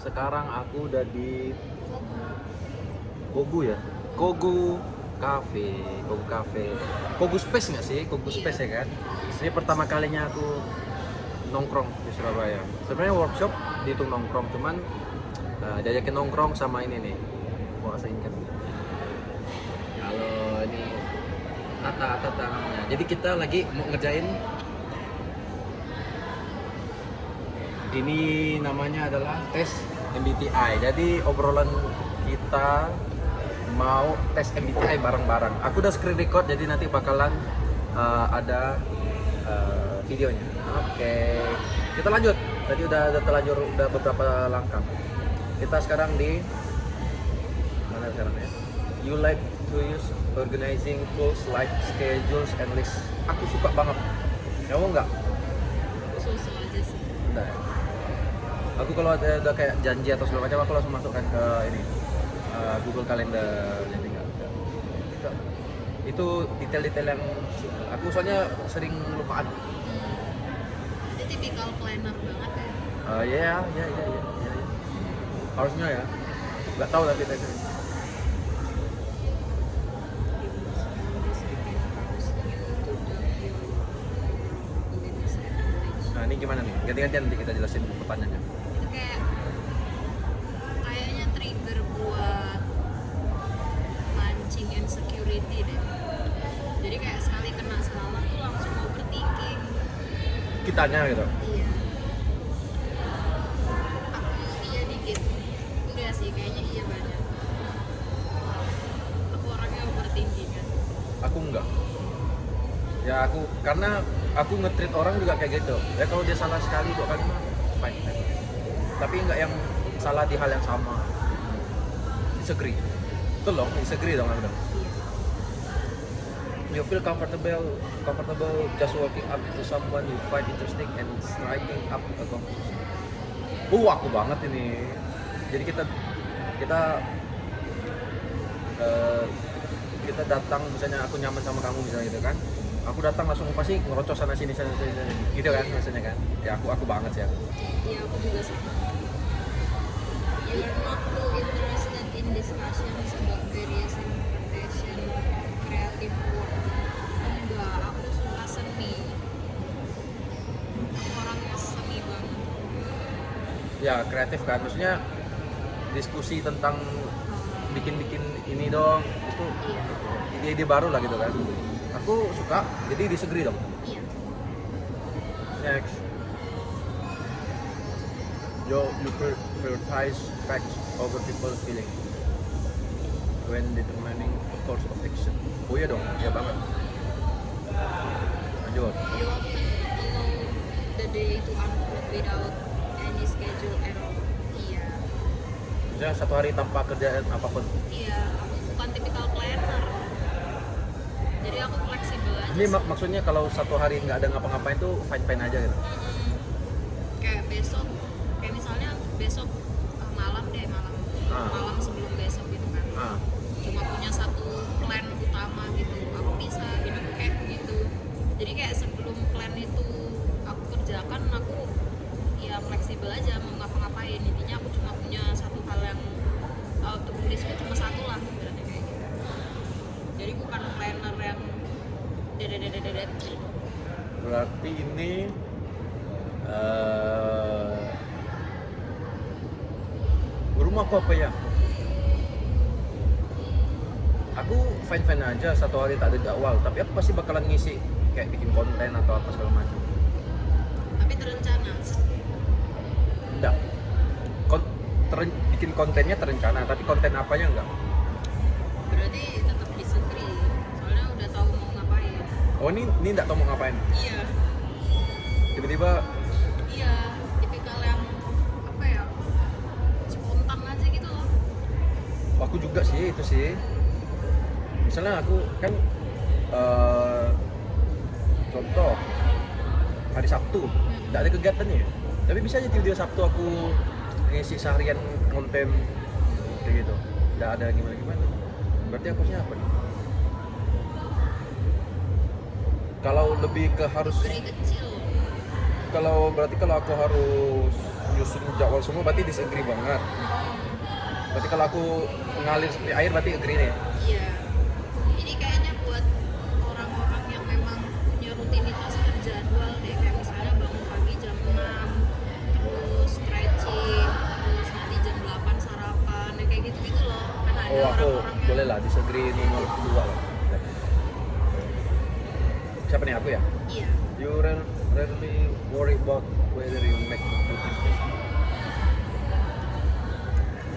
Sekarang aku udah di Kogu ya, Kogu Cafe, Kogu Cafe, Kogu Space nggak sih? Kogu Space ya kan? Ini pertama kalinya aku nongkrong di Surabaya. Sebenarnya workshop dihitung nongkrong, cuman diajakin nongkrong sama ini nih, puasa kan. Kalau ini Tata namanya. Jadi kita lagi mau ngerjain ini, namanya adalah tes MBTI. Jadi obrolan kita mau tes MBTI bareng-bareng. Aku udah screen record, jadi nanti bakalan ada videonya. Oke, kita lanjut. Tadi udah terlanjur, udah beberapa langkah. Kita sekarang di mana sekarang ya? You like to use organizing tools like schedules and lists. Aku suka banget. Kamu enggak? Susah aja sih. Enggak. Aku kalau ada kayak janji atau segala macam, aku langsung masukkan ke ini Google Calendar. Jadi enggak. Itu detail-detail yang aku soalnya sering lupaan. Itu tipikal planner banget ya. Iya. Harusnya ya. Nggak tahu tapi tesnya. Nah ini gimana nih? Ganti-gantian nanti kita jelasin pertanyaannya. Itu kayaknya trigger buat mancing insecurity deh. Jadi kayak sekali kena salah tuh langsung overthinking. Kitanya gitu. Iya. Aku iya dikit. Enggak sih, kayaknya iya banyak. Aku orangnya overthinking kan. Aku enggak. Ya karena aku nge-treat orang juga kayak gitu. Ya kalau dia salah sekali 2 kali mah fine. Tapi enggak yang salah di hal yang sama. Disagree. Itu loh, disagree dong aku. You feel comfortable just walking up to someone you find interesting and striking up a conversation. Aku banget ini. Jadi kita datang, misalnya aku nyaman sama kamu misalnya gitu kan. Aku datang langsung pasti ngerocos sana sini gitu kan biasanya kan. Ya aku banget sih aku. Iya, aku juga sama. You're not too interested in discussions about various interpretation creative work. Enggak, aku suka seni. Aku orangnya seni banget. Ya kreatif kan, maksudnya diskusi tentang bikin ini dong, itu Iya. ide-ide baru lah gitu kan. Aku suka, jadi disagree dong. Iya. Next, you prioritize facts over people's feeling when determining a course of action. Oh iya dong, iya banget. Lanjut. You often allow the day to unfold without any schedule error. Iya. Misalnya satu hari tanpa kerjaan apapun. Iya, aku bukan tipikal planner. Jadi aku fleksibel aja. Ini sih. maksudnya kalau satu hari nggak ada ngapa-ngapain tuh fine-fine aja gitu. Kayak besok, kayak misalnya besok malam malam sebelum besok gitu kan. Cuma punya satu plan utama gitu, aku bisa hidup kayak begitu. Jadi kayak sebelum plan itu aku kerjakan, aku ya fleksibel aja mau ngapa-ngapain. Intinya aku cuma punya satu hal yang to-do listku cuma satu lah berarti kayak gitu. Jadi bukan planner yang dedet. Berarti ini rumah apa ya? Aku fine aja satu hari tak ada jadwal, tapi aku pasti bakalan ngisi kayak bikin konten atau apa segala macam. Tapi terencana. Enggak. Bikin kontennya terencana, tapi konten apanya enggak. Berarti tetap disagree. Soalnya udah tahu mau ngapain. Oh ini enggak tahu mau ngapain. Iya. Tiba-tiba Iya, tipikal yang apa ya, spontan aja gitu loh. aku juga sih itu sih. Misalnya aku kan contoh hari Sabtu nggak ada kegiatan ya, tapi bisa aja tiba-tiba Sabtu aku ngisi seharian konten kayak gitu, nggak ada gimana berarti aku siapa nih? Kalau lebih ke harus, Beri kecil. kalau berarti kalau aku harus nyusun jadwal semua berarti disagree banget. Berarti kalau aku mengalir seperti air berarti agree nih. Iya. Ini kayaknya buat orang-orang yang memang punya rutinitas terjadwal deh, kayak misalnya bangun pagi jam 6, terus stretching, terus nanti jam 8 sarapan, ya kayak gitu-gitu loh. Kan ada Oh aku orang-orang yang boleh lah disagree nomor 2 lah. Siapa nih, aku ya? iya. You rarely worry about whether you make a good impression.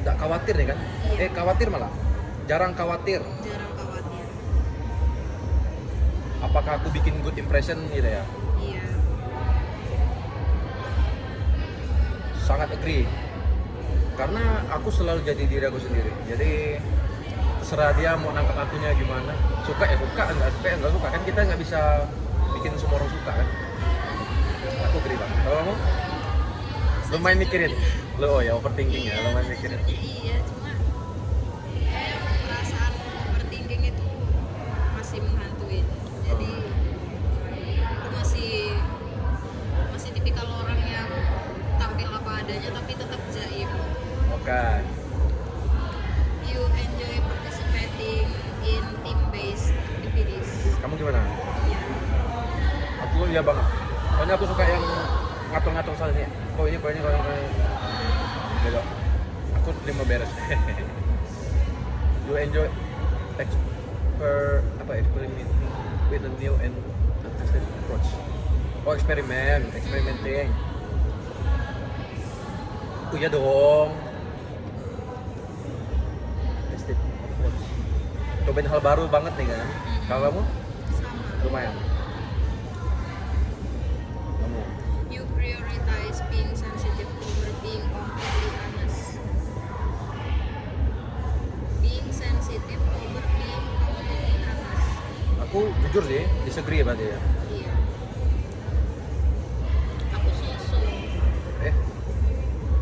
Nggak khawatir nih kan? Iya. Khawatir malah. Jarang khawatir. Jarang khawatir. Apakah aku bikin good impression gitu ya? Iya. Sangat agree. Karena aku selalu jadi diri aku sendiri. Jadi terserah dia mau nangkap akunya gimana. Suka ya suka, nggak suka ya nggak suka. Kan kita nggak bisa bikin semua orang suka kan. Aku agree banget. Kalau kamu? Lumayan mikirin. Lo oh ya overthinking ya, lumayan mikirin. Iya, cuma kayak perasaan overthinking itu masih menghantui. Jadi aku masih tipikal orang yang tampil apa adanya tapi tetap jaim. Oke. You enjoy participating in team-based activities. Kamu gimana? Iya. Aku iya banget. Soalnya aku suka yang ngatur-ngatur soalnya. Kok ini, kok ini, kok ini. Beda. Aku terima beres. You enjoy experimenting with a new and untested approach. Oh experimenting. Oh iya dong. Tested approach. Cobain hal baru banget nih kan. Kalau kamu? Sama. Lumayan. Kamu? You prioritize being sensitive over being completely honest. Being sensitive over being completely honest. Aku jujur sih, disagree berarti ya. Iya. Aku susu.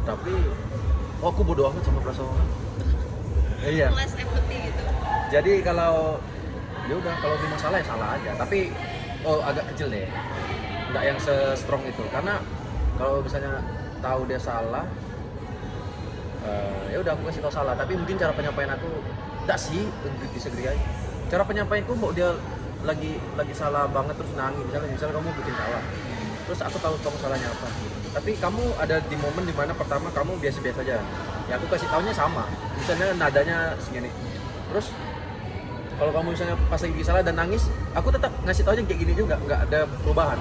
Tapi aku bodo amat sama perasaan orang. Iya. Less empathy gitu. Jadi kalau ya udah kalau memang salah ya salah aja. Tapi agak kecil deh. Nggak yang se-strong itu. Karena kalau misalnya tahu dia salah, ya udah aku kasih tahu salah. Tapi mungkin cara penyampaian aku enggak sih, disagree aja. Cara penyampaianku mau dia lagi salah banget terus nangis. Misalnya kamu bikin salah. Terus aku tahu kamu salahnya apa. Tapi kamu ada di momen dimana pertama kamu biasa-biasa aja. Ya aku kasih taunya sama. Misalnya nadanya segini. Terus kalau kamu misalnya pas lagi salah dan nangis, aku tetap ngasih taunya kayak gini juga, nggak ada perubahan,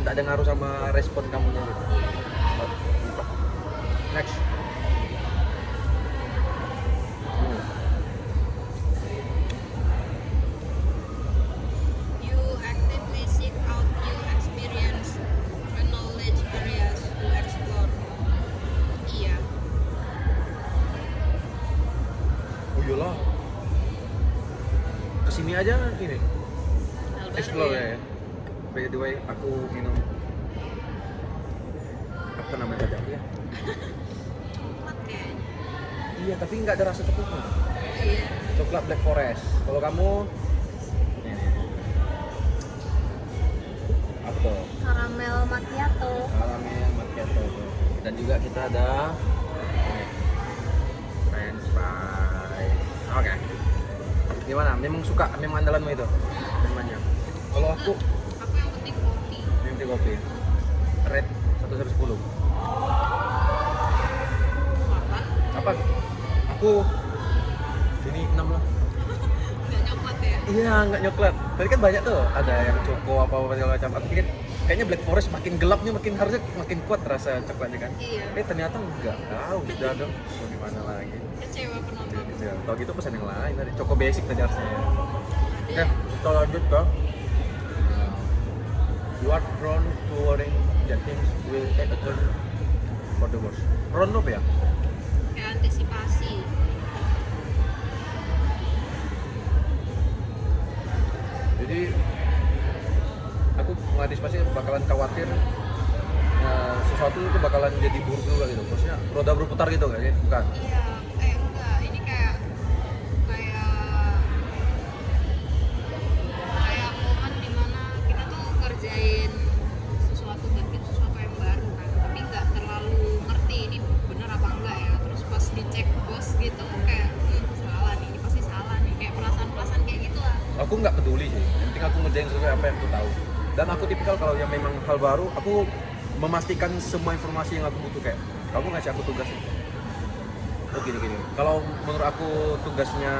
nggak ada ngaruh sama respon kamunya gitu. Next. You actively seek out new experience and knowledge areas to explore. Iya. Oh iyalah. Kesini aja ini. Hal baru Explore ya. By the way, aku minum apa namanya tadi ya? Coklat kayaknya. Iya, tapi nggak ada rasa coklatnya. Iya. Coklat Black Forest. Kalau kamu ini. Apa tuh? Karamel macchiato. Karamel macchiato. Dan juga kita ada French fries. Oke. Gimana? Memang suka, memang andalanmu itu? Minumannya. Kalau aku Aku yang penting kopi. minum teh kopi. Red 1/10. Apa? Apa? Aku ini 6 lah. Nggak nyoklat ya? Iya, nggak nyoklat. Tadi kan banyak tuh, ada yang choco apa segala macam. Aku pikir kayaknya Black Forest makin gelapnya makin harusnya makin kuat rasa coklatnya kan. Iya. Ternyata enggak. Udah dong. Mau gimana lagi? Kecewa penonton. Kalau gitu pesan yang lain tadi. Choco basic tadi harusnya. Ada. Kita lanjut ke you are prone to worrying that things will take a turn for the worse. Prone apa ya? Kayak antisipasi. Jadi aku mengantisipasi bakalan khawatir sesuatu itu bakalan jadi buruk juga gitu. Maksudnya roda berputar gitu nggak sih? Bukan. Iya. Enggak. Ini kayak momen dimana kita tuh ngerjain sesuatu, bikin sesuatu yang baru kan, tapi nggak terlalu aku nggak peduli sih, yang penting aku ngerjain sesuai apa yang aku tahu. Dan aku tipikal kalau yang memang hal baru, aku memastikan semua informasi yang aku butuh. Kayak kamu ngasih aku tugas nih, oh gini. Kalau menurut aku tugasnya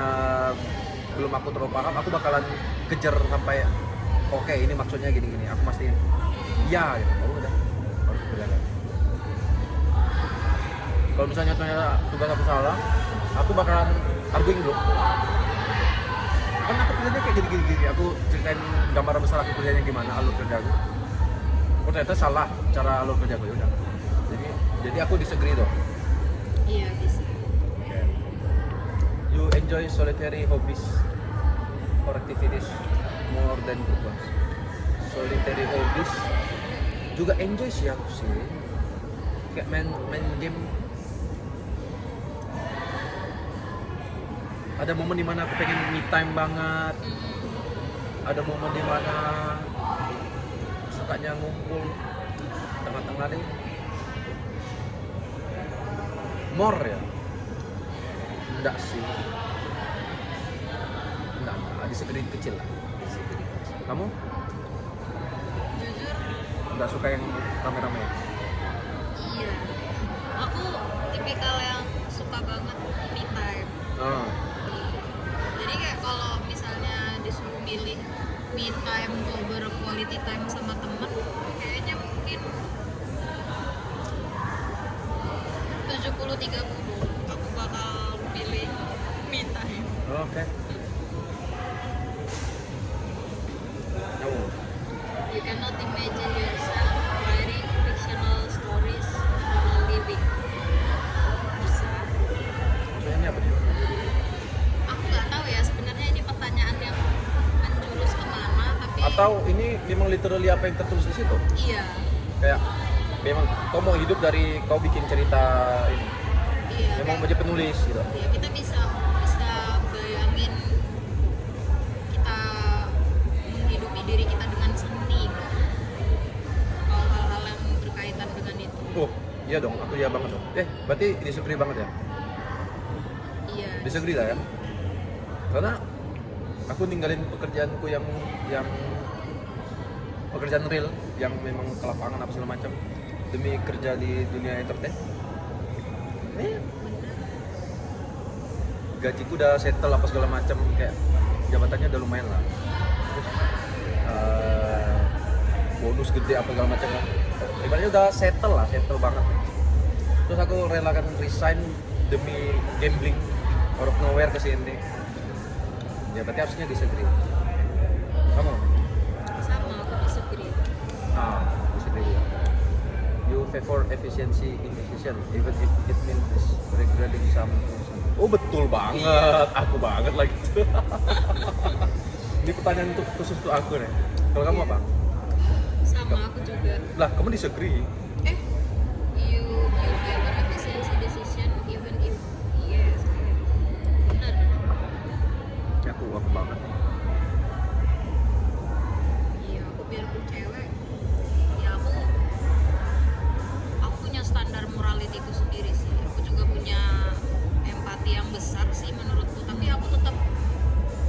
belum aku terlalu paham, aku bakalan kejar sampai oke, ini maksudnya gini. Aku mastiin iya gitu. Oh udah, baru aku kerjakan. Kalau misalnya ternyata tugas aku salah, aku bakalan arguing dulu. Kan aku kerjanya kayak gini. Aku ceritain gambaran besar aku kerjanya gimana, alur kerja aku. Oh ternyata salah cara alur kerja aku, ya udah. Jadi aku disagree dong. Iya bisa. You enjoy solitary hobbies or activities more than group ones? Solitary hobbies juga enjoy sih aku sih. Kayak main game. Ada momen dimana aku pengen me time banget. Ada momen dimana sukanya ngumpul tengah-tengah nih. More ya? Enggak sih. Enggak. Di segeri kecil lah. Kamu? Jujur, Enggak suka yang rame-rame? iya. Aku tipikal yang suka banget me time. Oh. Jadi kayak kalau misalnya disuruh milih me time over quality time sama temen, kayaknya mungkin 70-30. Aku bakal pilih me time. Oke. Oh. You cannot imagine yourself writing fictional stories while living. Bisa. Ini apa nih? Aku nggak tahu ya sebenarnya ini pertanyaan yang menjurus kemana, tapi Atau ini memang literally apa yang tertulis di situ? iya, Kayak memang kau mau hidup dari kau bikin cerita ini. iya. Memang kayak- menjadi penulis gitu. ya kita bisa bayangin kita menghidupi diri kita dengan seni kan. Kalau hal-hal yang berkaitan dengan itu, Oh, iya dong, aku iya banget dong. Berarti disagree banget ya? iya. Disagree lah ya. Karena aku ninggalin pekerjaanku yang pekerjaan real yang memang ke lapangan apa segala macam demi kerja di dunia entertain. Gajiku udah settle apa segala macam, kayak jabatannya udah lumayan lah. Terus bonus gede apa segala macam kan. Ibaratnya udah settle banget. Terus aku relakan resign demi gambling out of nowhere ke sini. Ya berarti harusnya disagree. Kamu? Sama, aku disagree. Disagree ya. You favor efficiency in decision even if it means regretting something. Oh betul banget, aku banget lagi tuh. Ini pertanyaan untuk khusus untuk aku nih. Kalau kamu apa? Sama, aku juga. Lah, kamu disagree. You favor efficiency decision even if yes. Benar. Ya, aku banget. Iya, aku biarpun cewek, ya aku punya standar moralitiku sendiri sih. Aku juga punya empati yang besar sih menurutku, tapi aku tetap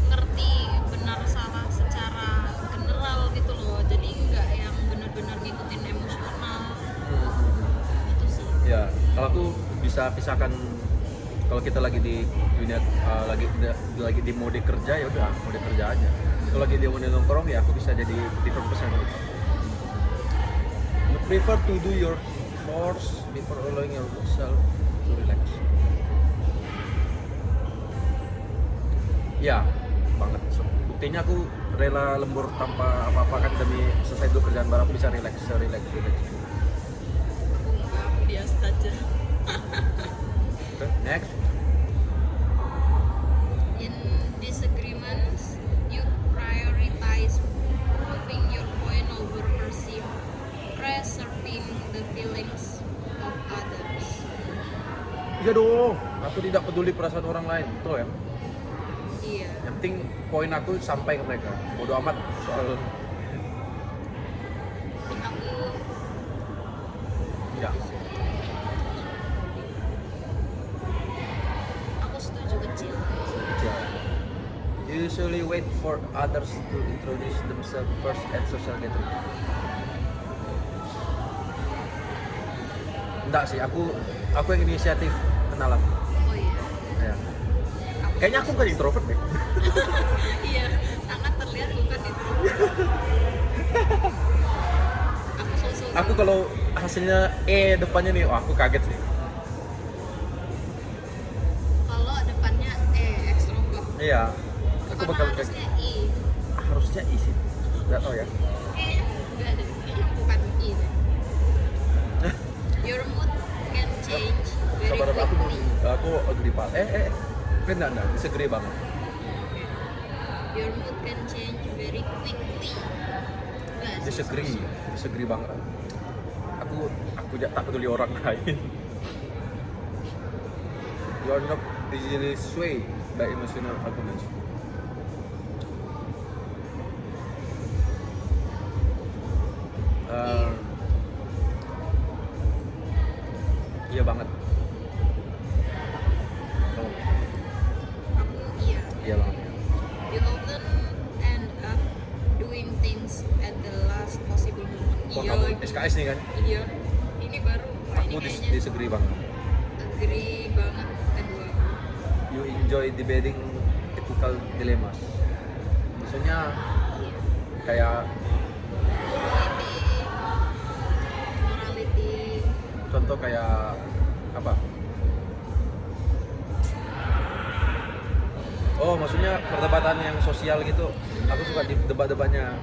ngerti benar salah secara general gitu loh. Jadi nggak yang benar-benar ngikutin emosional. Itu sih. Ya, kalau aku bisa pisahkan kalau kita lagi di dunia lagi di mode kerja ya udah mode kerja aja. Kalau lagi di mode nongkrong ya aku bisa jadi different person gitu. You prefer to do your chores before allowing yourself to relax. Ya, banget. Buktinya aku rela lembur tanpa apa-apa kan demi selesai dulu kerjaan baru aku bisa relax. Aku enggak, aku biasa aja. Okay, next. In disagreements, you prioritize proving your point over preserving the feelings of others. Iya dong, aku tidak peduli perasaan orang lain, betul ya? Iya. Yang penting poin aku sampai ke mereka. Bodo amat soal Aku ya. aku setuju kecil. Kecil. You usually wait for others to introduce themselves first at social gathering. Enggak sih, aku yang inisiatif kenalan. Oh iya. Ya. Kayaknya aku bukan introvert deh. Iya, sangat terlihat bukan itu. Aku sosok. Aku kalau hasilnya depannya nih, aku kaget sih. Kalau depannya ekstrovert. Iya. Aku Karena bakal harusnya harusnya sih. Enggak tahu ya. Enggak ada. Kayaknya bukan deh. Your mood can change very Sabar quickly. aku agree pak. Enggak, disagree banget. Your mood can change very quickly. Enggak sih, Disagree banget. Aku tak peduli orang lain. You are not easily swayed by emotional arguments. Iya banget. Oh, Aku iya. iya banget. You often end up doing things at the last possible moment. Kok Iya, kamu itu. SKS nih kan? Iya. Ini baru. Wah, ini Aku kayaknya disagree banget. agree banget kedua. You enjoy debating ethical dilemmas. Maksudnya Iya. kayak Morality. contoh kayak apa? Oh, maksudnya perdebatan yang sosial gitu. Aku suka di debat-debatnya.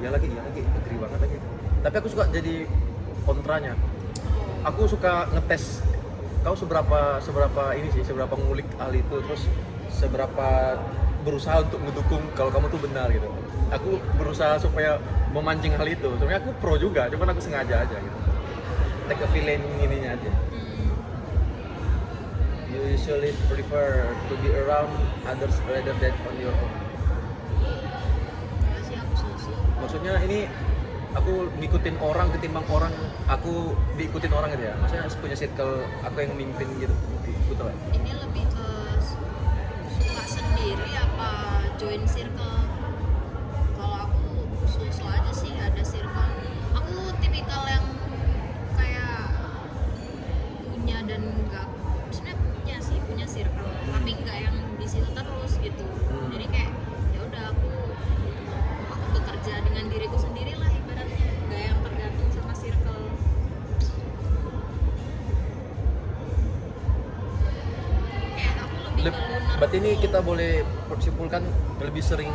Iya lagi, agree banget lagi. Tapi aku suka jadi kontranya. Aku suka ngetes kau seberapa ngulik hal itu, terus seberapa berusaha untuk ngedukung kalau kamu tuh benar gitu. Aku berusaha supaya memancing hal itu. Sebenarnya aku pro juga, cuman aku sengaja aja gitu. Take a feeling ininya aja. You usually prefer to be around others rather than on your own. Enggak sih, aku sosok. Maksudnya ini aku ngikutin orang ketimbang orang aku diikutin orang gitu ya. Maksudnya punya circle aku yang mimpin gitu. Betul kan? Ini lebih ke suka sendiri apa join circle. Kalau aku sosok aja sih ada circle. Aku tipikal yang kayak punya dan enggak, sebenarnya punya circle, tapi enggak yang di situ terus gitu. Jadi kayak ya udah aku bekerja dengan diriku sendiri lah ibaratnya, enggak yang tergantung sama circle. Kayak aku lebih ke lunar. Berarti ini kita boleh simpulkan lebih sering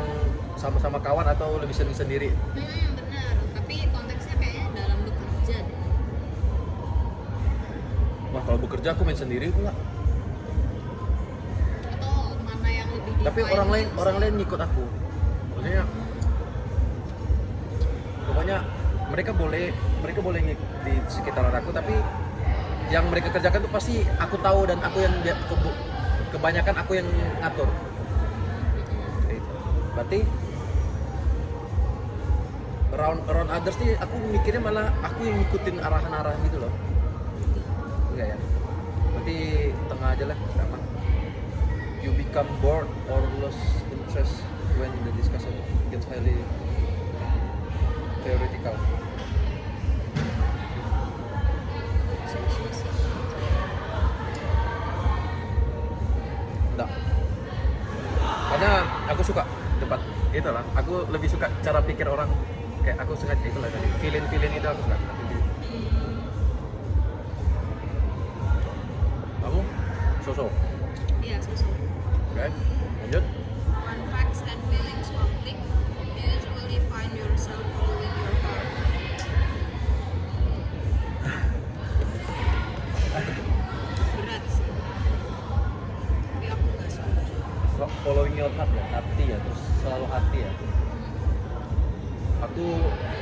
sama-sama kawan atau lebih sering sendiri? Benar, tapi konteksnya kayaknya dalam bekerja deh. Wah, kalau bekerja aku main sendiri pula. Atau mana yang lebih Tapi define orang lain ngikut aku. Maksudnya pokoknya mereka boleh ngikut di sekitaran aku, tapi yang mereka kerjakan tuh pasti aku tahu dan aku yang kebanyakan aku yang ngatur. Kayak gitu. Berarti around others nih aku mikirnya malah aku yang ngikutin arahan-arahan gitu loh. Enggak ya? Berarti tengah aja lah, sama. You become bored or lose interest when the discussion gets highly theoretical. Enggak. Karena aku suka debat itu lah. Aku lebih suka cara pikir orang. Kayak aku sengaja itu lah tadi. Feeling itu aku suka. Kamu sosok. Iya, sosok. Oke, lanjut. When facts and feelings conflict, you usually find yourself following your heart. Berat sih. Tapi aku nggak setuju. Following your heart ya, hati ya, terus selalu hati ya. Aku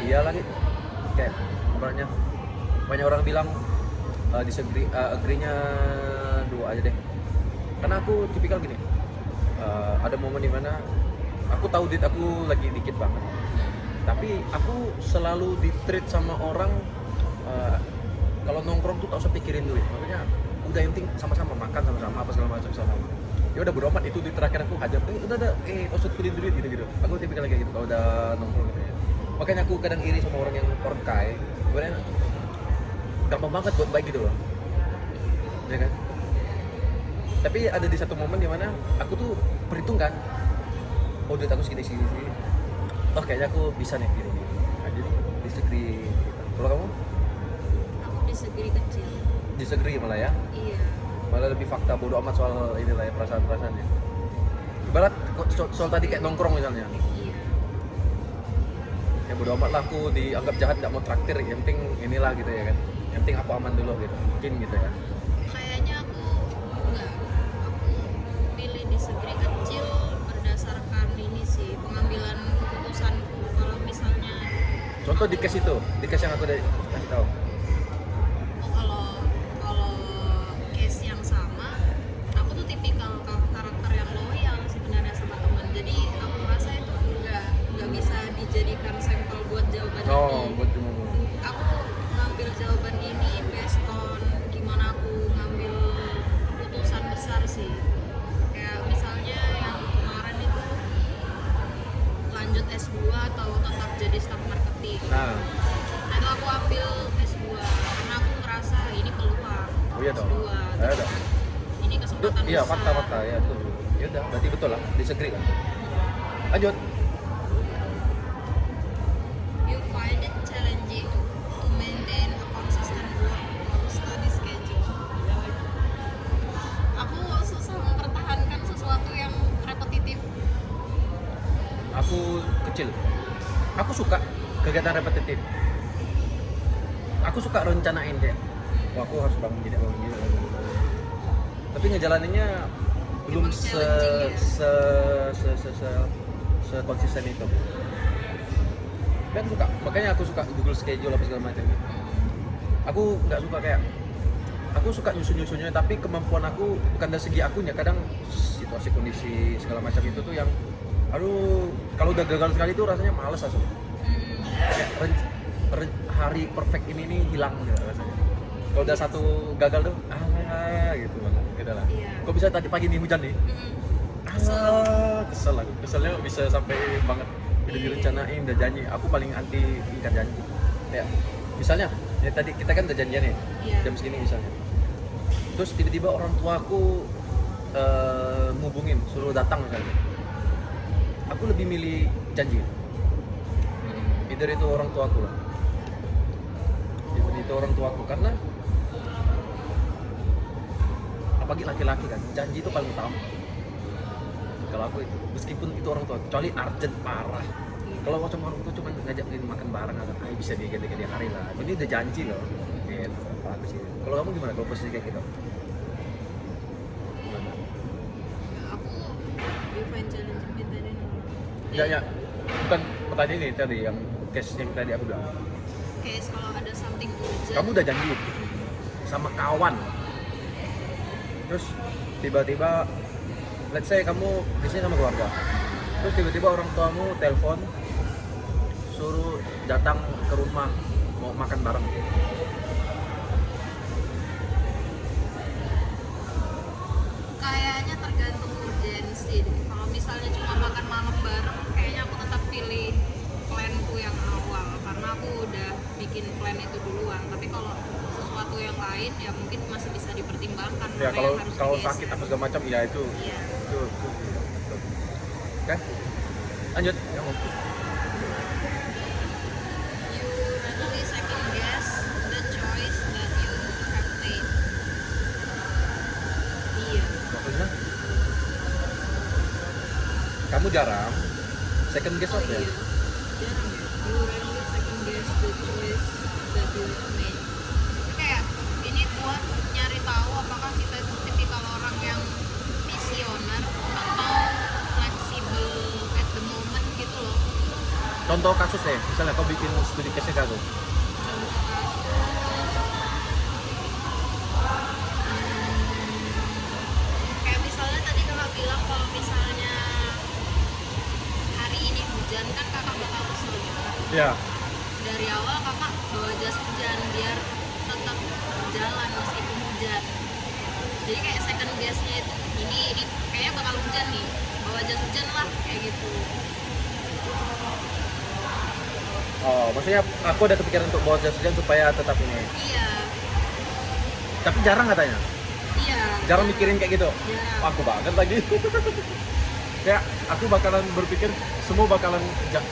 iya lagi kayak banyak orang bilang disagree, agree-nya dua aja deh. Karena aku tipikal gini, ada momen dimana aku tahu duit aku lagi dikit banget, tapi aku selalu di-treat sama orang kalau nongkrong tuh tak usah pikirin duit. Maksudnya udah yang penting sama-sama makan sama-sama apa segala macam sama. ya udah bodo amat, itu di terakhir aku hajar, udah usut kulit duit gitu. Aku tipikal kayak gitu kalau udah nongkrong gitu ya. Makanya aku kadang iri sama orang yang orang kaya, sebenarnya gampang banget buat baik gitu loh, ya kan? Tapi ada di satu momen dimana aku tuh perhitungkan, oh duit aku segini, oh kayaknya aku bisa nih gini. Nah, jadi disagree gitu. Kalau kamu? Aku disagree kecil. Disagree malah ya? Iya. Malah lebih fakta, bodo amat soal inilah ya, perasaan-perasaannya. Ibarat soal tadi kayak nongkrong misalnya, Iya. ya bodo amat lah, aku dianggap jahat nggak mau traktir, yang penting inilah gitu ya kan, yang penting aku aman dulu gitu, mungkin gitu ya. Kayaknya aku enggak. Aku pilih disagree kecil berdasarkan ini sih, pengambilan keputusanku. Kalau misalnya Contoh di case itu, di case yang aku udah kasih tahu. kalau kalau case yang sama, aku tuh tipikal karakter yang loyal sebenarnya sama teman. Jadi aku rasa itu nggak bisa dijadikan sampel buat jawaban Oh, ini. buat cuma Aku ngambil jawaban ini based on gimana aku ngambil keputusan besar sih. Kayak misalnya yang kemarin itu lanjut S2 atau tetap jadi staff marketing. Nah, Nah itu aku ambil S2 karena aku ngerasa ini peluang. oh iya dong. S2 Ya gitu dong. kan. Ini kesempatan Iya, besar. fakta ya tuh. Ya udah, berarti betul lah, disagree. Lanjut. You find it challenging to maintain a consistent work or study schedule. Aku susah mempertahankan sesuatu yang repetitif. Aku kecil. Aku suka kegiatan repetitif. Aku suka rencanain kayak, wah aku harus bangun gini. Tapi ngejalaninnya belum Emang challenging se konsisten itu. Tapi aku suka, makanya aku suka Google Schedule apa segala macam. Aku nggak suka kayak, aku suka nyusun-nyusunnya, tapi kemampuan aku bukan dari segi akunya. Kadang situasi kondisi segala macam itu tuh yang, aduh, kalau udah gagal sekali tuh rasanya males langsung. Kayak hari perfect ini nih hilang gitu rasanya. Kalau udah satu gagal tuh, gitu banget, gitu lah. Iya. Kok bisa tadi pagi nih hujan nih? Kesel aku. Keselnya bisa sampai banget. Udah direncanain, udah janji. Aku paling anti ingkar janji. Kayak misalnya, ya tadi kita kan udah janjian nih, Iya. jam segini misalnya. Terus tiba-tiba orang tua aku ngubungin, suruh datang misalnya. Aku lebih milih janji. Either itu orang tua aku lah. Itu orang tua aku, karena apalagi laki-laki kan, janji itu paling utama. Kalau aku itu, meskipun itu orang tua, kecuali urgent parah. Kalau macam orang tua cuma ngajakin makan bareng atau bisa diganti hari lah. Ini udah janji loh. Gitu. Aku sih. Kalau kamu gimana kalau posisi kayak gitu? Gimana? Aku you find challenging maintain. Ya, bukan pertanyaan ini tadi yang case yang tadi aku bilang. Case kalau ada something urgent. Kamu udah janji sama kawan, terus tiba-tiba, let's say kamu di sini sama keluarga, terus tiba-tiba orang tuamu telepon suruh datang ke rumah mau makan bareng. Kayaknya tergantung urgensi. Kalau misalnya cuma makan malam bareng, kayaknya aku tetap pilih planku yang awal karena aku udah bikin plan itu duluan. Tapi kalau sesuatu yang lain ya mungkin masih bisa dipertimbangkan. Ya mana kalau yang harus kalau digeser. sakit apa segala macam, ya itu Iya. itu. Oke, lanjut. Kamu. You readily second guess the choice that you have made. Iya. Maksudnya? Kamu jarang second guess apa ya? Jarang ya. You readily second guess the choice that you have made. Tapi kayak ini buat nyari tahu apakah kita itu tipikal orang yang visioner atau fleksibel at the moment gitu loh. Contoh kasus deh, misalnya kau bikin studi case-nya ke aku. Contoh kasus. Kayak misalnya tadi kakak bilang kalau misalnya hari ini hujan kan kakak bakal kesel gitu. Ya. Dari awal kakak bawa jas hujan biar tetap berjalan meskipun hujan. Jadi kayak second guess-nya itu ini kayaknya bakal hujan nih, bawa jas hujan lah kayak gitu. Oh, maksudnya aku ada kepikiran untuk bawa jas hujan supaya tetap ini. Iya, Tapi jarang katanya. iya. Jarang mikirin kayak gitu. Jarang. Wah, aku banget lagi. Kayak aku bakalan berpikir semua bakalan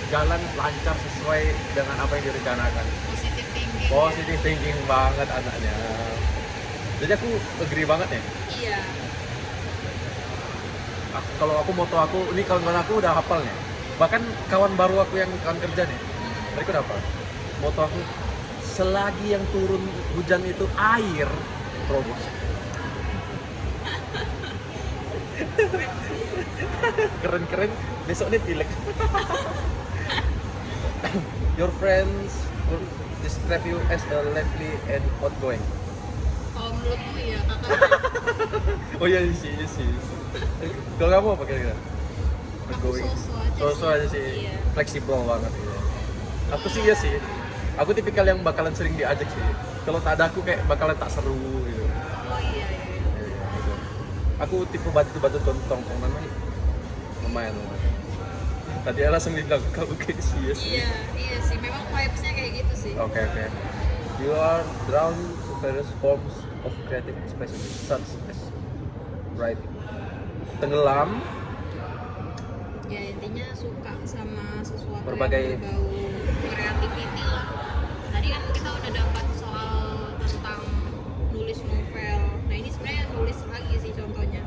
jalan lancar sesuai dengan apa yang direncanakan. Positive thinking. Positive thinking banget anaknya. Jadi aku agree banget ya. Iya. Kalau aku moto aku, ini kawan-kawan aku udah hafal nih. Bahkan kawan baru aku yang kawan kerja nih, mereka udah hafal. Moto aku, selagi yang turun hujan itu air, terobos. Keren-keren, besok nih pilek. Your friends will describe you as a lively and outgoing. Kalau menurutku ya kakak. Oh iya sih, iya sih. Kalau kamu apa kira-kira? Aku so-so aja So-so sih. aja sih, Iya. fleksibel banget gitu. Aku sih iya sih. Aku tipikal yang bakalan sering diajak sih. Kalau tak ada aku kayak bakalan tak seru gitu. Oh iya. Gitu. Aku tipe batu tongkrongan nih. Lumayan. Tadi Ella langsung bilang kamu kayak sih ya sih. Iya sih. Memang vibes-nya kayak gitu sih. Oke. You are drawn to various forms of creative expression such as writing. Tenggelam Ya intinya suka sama sesuatu Berbagai- yang berbau creativity lah. Tadi kan kita udah dapat soal tentang nulis novel. Nah ini sebenarnya nulis lagi sih contohnya.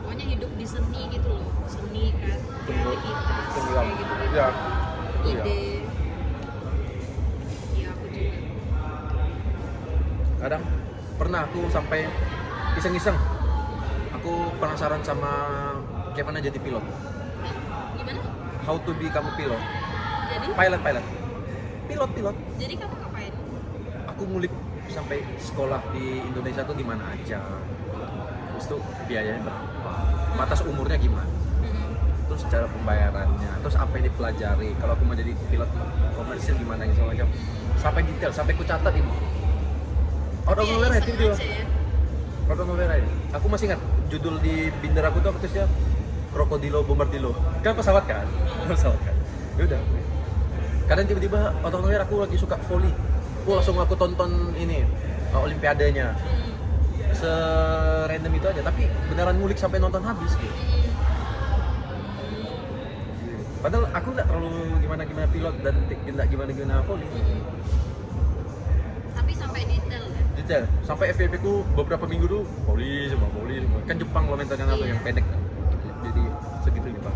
Pokoknya hidup di seni gitu loh. Seni kan, kreativitas tenggelam. kayak gitu. Ya. Iya. Ide. Iya aku juga. Kadang pernah aku sampai iseng-iseng. Aku penasaran sama gimana jadi pilot. Hah? Gimana? How to become a pilot. Jadi? Pilot. Jadi kamu ngapain? Aku ngulik sampai sekolah di Indonesia tuh gimana aja. Terus tuh biayanya berapa, batas umurnya gimana, terus cara pembayarannya, terus apa yang dipelajari. Kalau aku mau jadi pilot komersil gimana gitu macam. Sampai detail, sampai ku catat ini. Out of Iya, nowhere iseng itu dia. aja ya. Out of nowhere ini. Aku masih ingat judul di binder aku tuh tulisnya Krokodilo Bombardilo. Kan pesawat kan? Pesawat kan. Ya udah. Kadang tiba-tiba out of nowhere aku lagi suka volley. Langsung aku tonton ini olimpiadanya. Serandom itu aja, tapi beneran ngulik sampai nonton habis gitu. Padahal aku nggak terlalu gimana pilot dan nggak gimana volley. Tapi sampai detail ya. Detail. Sampai FVP ku beberapa minggu tuh volley semua. Kan Jepang lo mentalnya apa Iya. yang pendek kan. Jadi segitu Pak.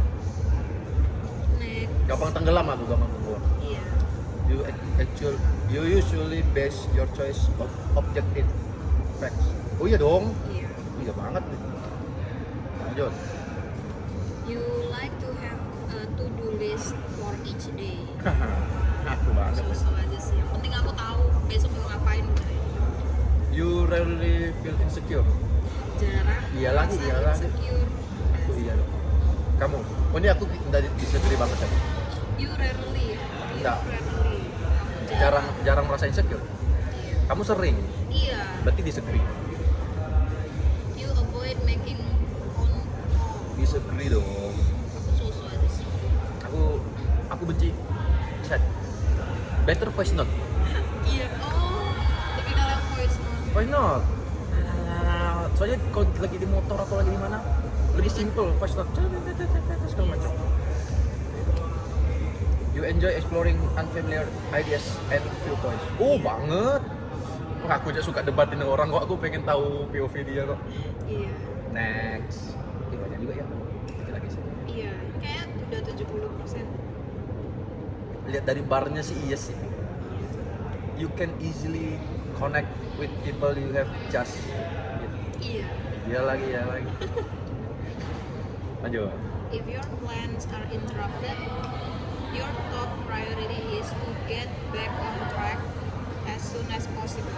Next. Gampang tenggelam aku, gampang tenggelam. Iya. You usually base your choice on objective facts. Oh iya dong. Iya. Iya banget nih. Lanjut. You like to have a to-do list for each day. Aku banget. Sosok aja sih. Yang penting aku tahu besok mau ngapain udah. You rarely feel insecure. Jarang. Iya lagi, merasa iya lagi. insecure. Aku iya dong. Kamu? Oh ini aku dari disagree banget ya. You rarely. Enggak. Rarely. Kamu Jarang merasa insecure. Iya. Kamu sering. Iya. Berarti disagree. You avoid making phone call. Disagree dong. Aku sosok aja sih. Aku benci chat. Better voice note. Iya. Oh. Tapi kalau voice note. Voice note. Soalnya kalau lagi di motor atau lagi di mana lebih simple voice note. Segala macam. You enjoy exploring unfamiliar ideas and viewpoints. Oh banget. Wah, aku aja suka debatin dengan orang kok. Aku pengen tahu POV dia kok. Iya. Next. Ini banyak juga ya. Itu lagi sih. Iya. Kayak udah 70%. Lihat dari barnya sih iya sih. You can easily connect with people you have just met. Iya. Iya lagi. Lanjut. If your plans are interrupted, your top priority is to get back on track as soon as possible.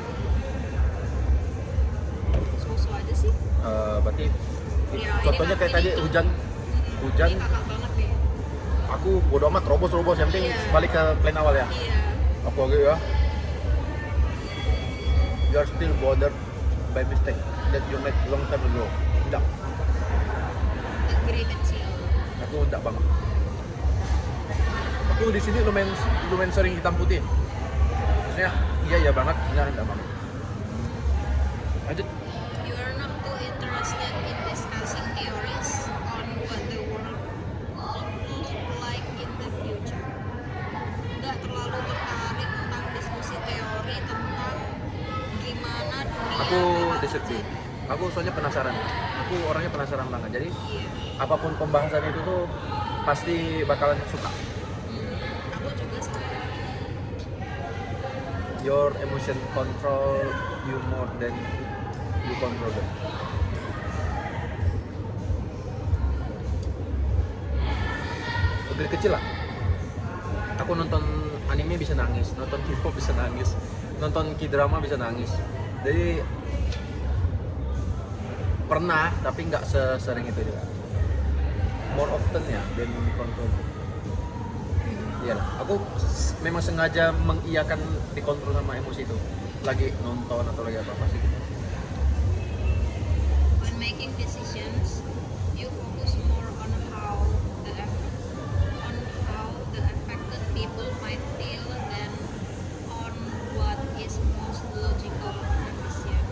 So aja sih. Berarti Ya, contohnya ini kayak kan- tadi ini hujan. Ini kakak banget nih. Aku bodo amat robos yang penting Iya. balik ke plan awal ya. Iya. Aku agak ya. You are still bothered by mistake that you made long time ago. Tidak. Negeri kecil. Aku enggak banget. Aku di sini lumayan sering hitam putih. Maksudnya iya banget, enggak banget. Lanjut. You are not too interested in discussing theories on what the world will look like in the future. Nggak terlalu tertarik tentang diskusi teori tentang gimana dunia Aku bakal disagree. jadi. Aku soalnya penasaran. Aku orangnya penasaran banget. Jadi Iya. apapun pembahasan itu tuh pasti bakalan suka. Aku juga sama. Your emotion control you more than you control them. Dari kecil lah. Aku nonton anime bisa nangis, nonton K-pop bisa nangis, nonton K-drama bisa nangis. Jadi pernah, tapi nggak sesering itu juga. More often ya, than control. Iyalah, aku memang sengaja mengiyakan dikontrol sama emosi itu. Lagi nonton atau lagi apa sih? When making decisions, you focus more on how the affected people might feel than on what is most logical or efficient.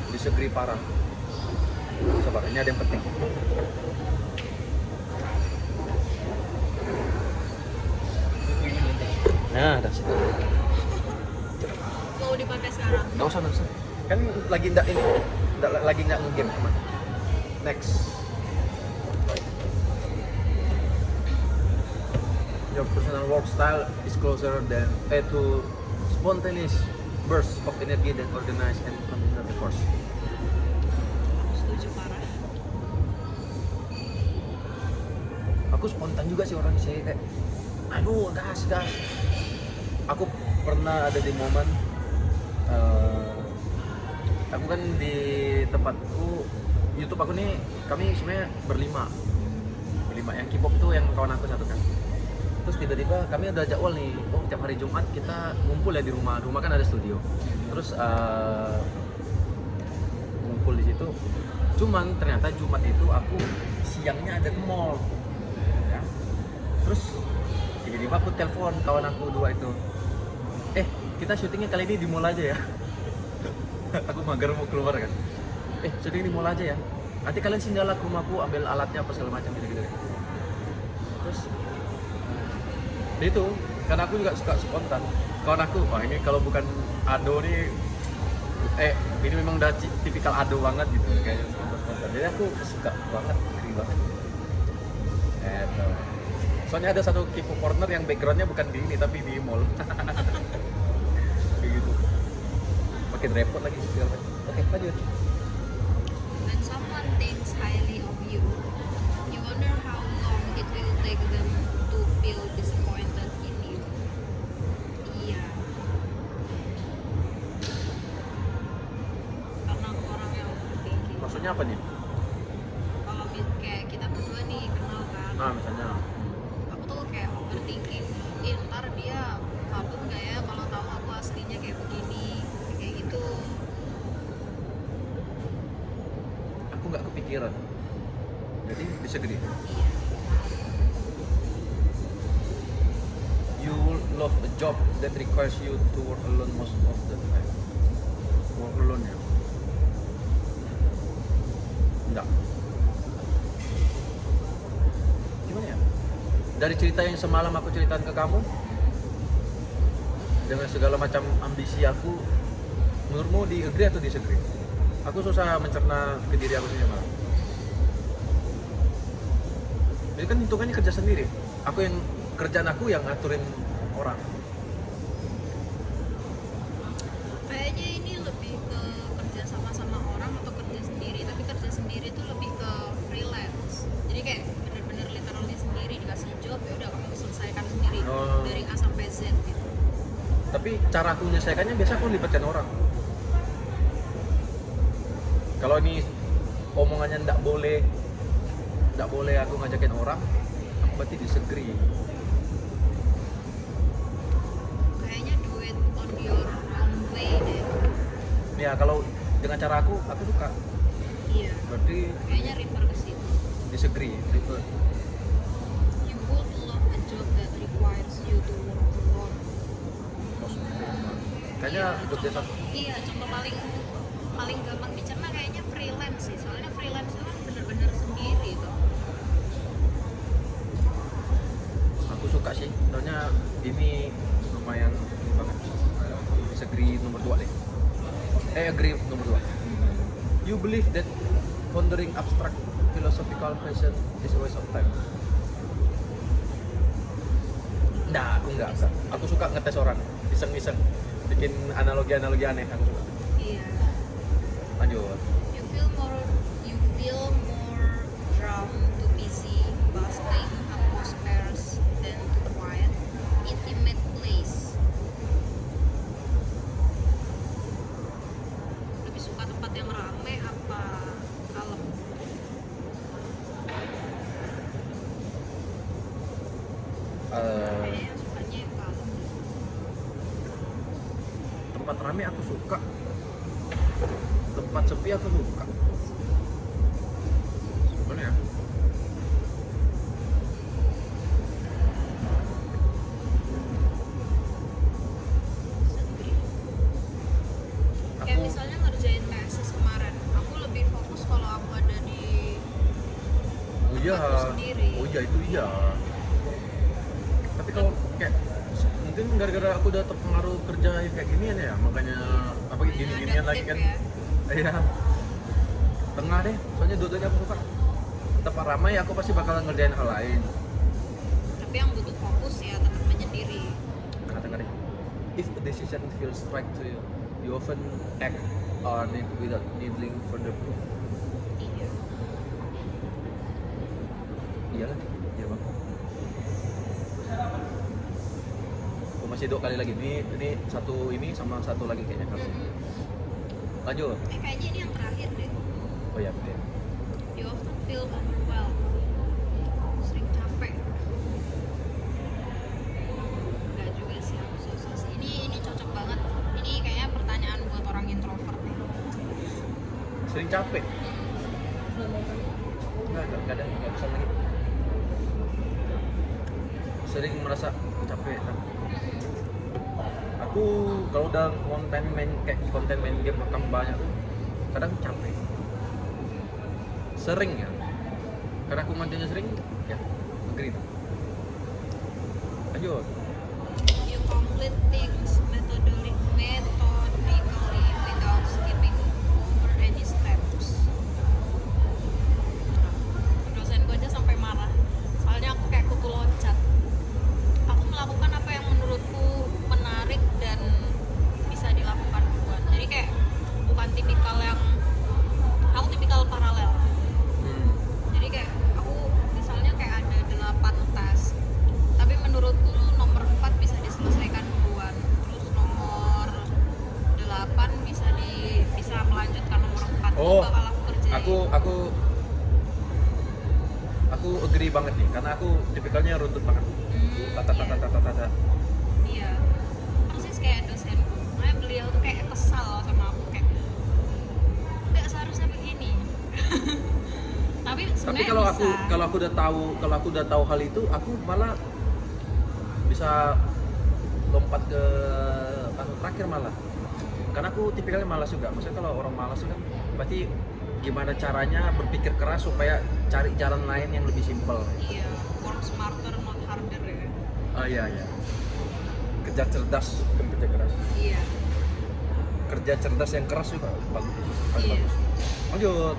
Disagree parah. Sabar, ini ada yang penting. Nah, udah situ. Mau dipakai sekarang? Nggak usah. Kan lagi lagi nggak nge-game teman. Next. Your personal work style is closer than to spontaneous bursts of energy that organize and continued efforts. Aku setuju parah. Aku spontan juga sih orang sih, kayak aduh gas. Aku pernah ada di momen aku kan di tempatku YouTube aku nih, kami sebenarnya berlima yang K-pop tuh yang kawan aku satu kan. Terus tiba-tiba kami ada jadwal nih, oh tiap hari Jumat kita ngumpul ya di rumah kan ada studio. Terus ngumpul di situ. Cuman ternyata Jumat itu aku siangnya ada ke mall. Ya. Terus tiba-tiba aku telepon kawan aku dua itu. Kita syutingnya kali ini di mall aja ya. Aku mager mau keluar kan. Syuting di mall aja ya. Nanti kalian singgahlah ke rumahku, ambil alatnya apa segala macam gitu. Terus itu karena aku juga suka spontan. Kawan aku, wah ini kalau bukan Ado nih, ini memang udah tipikal Ado banget gitu, kayak spontan. Jadi aku suka banget, keren banget. Soalnya ada satu K-pop corner yang backgroundnya bukan di ini tapi di mall. Kayak gitu. Makin repot lagi segala macam. Oke, lanjut. When someone thinks highly of you, you wonder how long it will take them to feel disappointed in you. Iya. Karena aku orang yang overthinking. Maksudnya apa nih? Kalau kayak kita berdua nih kenal kan, Misalnya. aku tuh kayak overthinking. Ntar dia kabur nggak ya kalau tahu aku aslinya kayak begini, kayak gitu. Aku nggak kepikiran. Jadi disagree. Iya. You love a job that requires you to work alone most of the time. Work alone ya? Enggak. Gimana ya? Dari cerita yang semalam aku ceritakan ke kamu, dengan segala macam ambisi aku, menurutmu di agree atau disagree? Aku susah mencerna ke diri aku sendiri malah. Jadi kan hitungannya kerja sendiri. Kerjaan aku yang ngaturin orang. Kayaknya ini lebih ke kerja sama orang atau kerja sendiri, tapi kerja sendiri itu lebih ke freelance. Jadi kayak bener-bener literally sendiri, dikasih job ya udah kamu selesaikan sendiri dari A sampai Z gitu. Tapi cara aku menyelesaikannya biasa aku libatkan orang. Kalau ini omongannya nggak boleh aku ngajakin orang, aku berarti disagree. Kayaknya do it on your own way deh. Ya kalau dengan cara aku suka. Iya. Berarti Kayaknya refer ke situ. disagree, prefer. You would love a job that requires you to work alone. Kayaknya job dia satu. Iya, contoh paling gampang dicerna kayaknya freelance sih. Soalnya freelance itu kan bener-bener sendiri tuh. Aku suka sih, soalnya ini lumayan ini banget. Disagree nomor 2 deh. Agree nomor 2. You believe that pondering abstract philosophical question is a waste of time? Nah, aku enggak. Aku suka ngetes orang, iseng-iseng, bikin analogi-analogi aneh. Aku suka. Iya. Lanjut. You feel more drawn to busy, bustling atmospheres than to quiet, intimate place. Lebih suka tempat yang rame apa kalem? Kayaknya sukanya yang kalem. Tempat rame aku suka. Tempat sepi aku suka. Gimana ya? Sendiri. Kayak Aku misalnya ngerjain tesis kemarin, aku lebih fokus kalau aku ada di oh iya. tempatku sendiri. Oh iya itu iya. Tapi kalau kayak mungkin gara-gara aku udah terpengaruh kerja yang kayak ginian ya, makanya apa gini-ginian lagi kan. Ya. Iya. Tengah deh, soalnya dua-duanya aku suka. Tempat ramai aku pasti bakalan ngerjain hal lain. Tapi yang butuh fokus ya tetap menyendiri. Tengah-tengah deh. If a decision feels right to you, you often act on it without needing further proof. Iya. Iya kan? Iya bang. Oh, masih 2 kali lagi. Ini satu ini sama satu lagi kayaknya. Lanjut. Kayaknya ini yang terakhir deh. Oh iya bener. You often feel overwhelmed. Sering capek. Enggak juga sih aku susah sih. Ini cocok banget. Ini kayaknya pertanyaan buat orang introvert nih. Sering capek. Enggak ada, enggak bisa lagi. Sering merasa capek kan. Aku kalau udah konten main game rekam banyak tuh kadang capek. Sering ya. Karena aku kontennya sering ya. Agree. Lanjut. You complete things methodically without skipping over any steps. Dosenku aja sampai marah. Soalnya aku kayak kutu loncat. Aku melakukan apa yang menurutku menarik dan bisa dilakukan duluan. Jadi kayak bukan tipikal aku tipikal paralel. Jadi kayak aku misalnya kayak ada 8 tes, tapi menurutku nomor 4 bisa diselesaikan duluan, terus nomor 8 bisa melanjutkan nomor 4. Oh, bakal aku kerjain. Aku agree banget nih karena aku tipikalnya runtut banget. Tata. Iya, persis kayak dosenku. Makanya beliau tuh kayak kesal sama aku, kayak nggak seharusnya begini. Tapi Tapi sebenarnya kalau bisa. aku udah tahu hal itu, aku malah bisa lompat ke tahun terakhir malah. Karena aku tipikalnya malas juga. Maksudnya kalau orang malas kan berarti gimana caranya berpikir keras supaya cari jalan lain yang lebih simpel. Iya, work smarter not harder ya. Oh iya. Kerja cerdas bukan kerja keras. Iya. Kerja cerdas yang keras juga bagus. Iya. Bagus. Lanjut.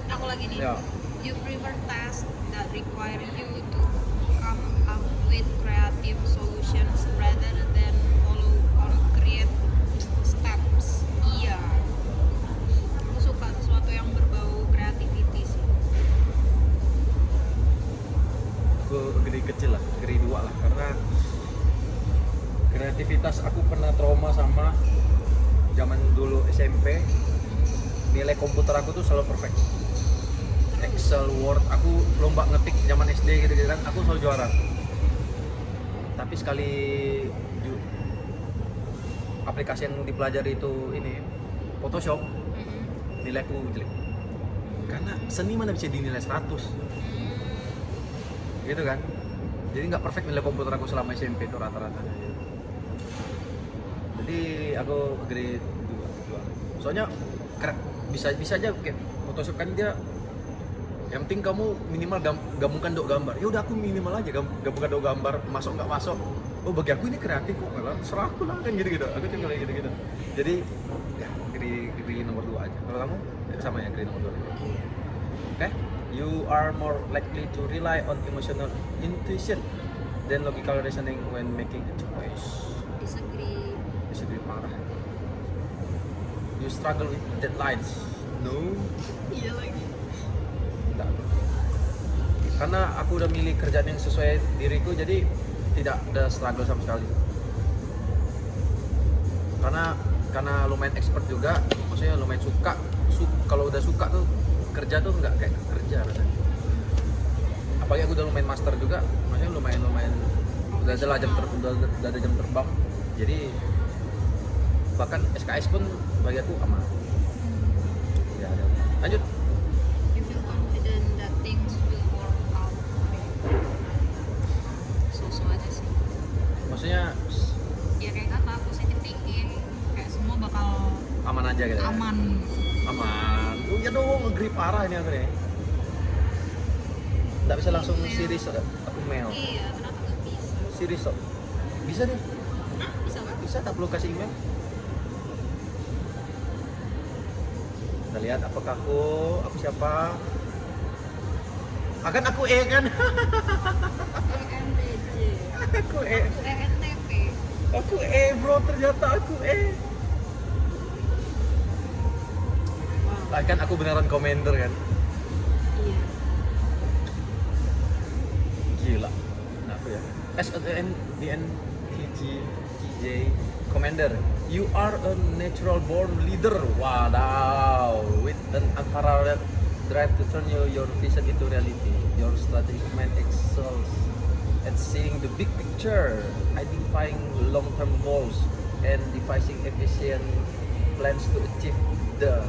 Aku lagi nih. Ya. You prefer tasks that require you to come up with creative solutions rather than follow concrete steps. Iya. Aku suka sesuatu yang berbau creativity sih. Aku gede kecil lah, gede 2 lah karena kreativitas aku pernah trauma sama zaman dulu SMP. Nilai komputer aku tuh selalu perfect. Excel, Word, aku lomba ngetik zaman SD gitu kan, aku selalu juara. Tapi sekali aplikasi yang dipelajari itu ini Photoshop, Mm-mm. nilai aku jelek. Karena seni mana bisa dinilai 100, gitu kan? Jadi nggak perfect nilai komputer aku selama SMP itu rata-rata. Jadi aku grade 2. Soalnya bisa aja kayak Photoshop kan dia yang penting kamu minimal gabungkan dua gambar. Ya udah aku minimal aja gabungkan dua gambar, masuk nggak masuk. Oh bagi aku ini kreatif kok, malah serah aku lah kan gitu. Aku cuma kayak gitu. Jadi ya grade nomor 2 aja. Kalau kamu ya, sama ya grade nomor 2. Iya. Okay? You are more likely to rely on emotional intuition than logical reasoning when making a choice. Disagree. Parah. You struggle with deadlines. No. Iya lagi. Enggak. Karena aku udah milih kerjaan yang sesuai diriku, jadi tidak ada struggle sama sekali. Karena lumayan expert juga, maksudnya lumayan suka. Kalau udah suka tuh kerja tuh nggak kayak kerja rasanya. Apalagi aku udah lumayan master juga, maksudnya lumayan udah ada jam terbang. Jadi bahkan SKS pun bagi aku aman. Ya, lanjut. You feel confident that things will work out. So aja sih. Maksudnya Ya kayak kata positive thinking, kayak semua bakal aman aja gitu. Ya? aman. Aman. Oh ya dong, nge-grip parah ini aku nih. Nggak bisa langsung series aku mail. Iya, kenapa nggak bisa? Series kok. Bisa deh. Hah? Bisa nggak? Bisa tak perlu kasih email. Kita lihat apakah aku siapa? Akan aku kan? ENTJ. Aku ENTP. Aku bro, ternyata aku Wow. Kan aku beneran komentar kan. Iya. Gila. Nah, aku ya. TJ Commander. You are a natural born leader. Wow. With an unparalleled drive to turn your vision into reality. Your strategic mind excels at seeing the big picture, identifying long-term goals, and devising efficient plans to achieve the.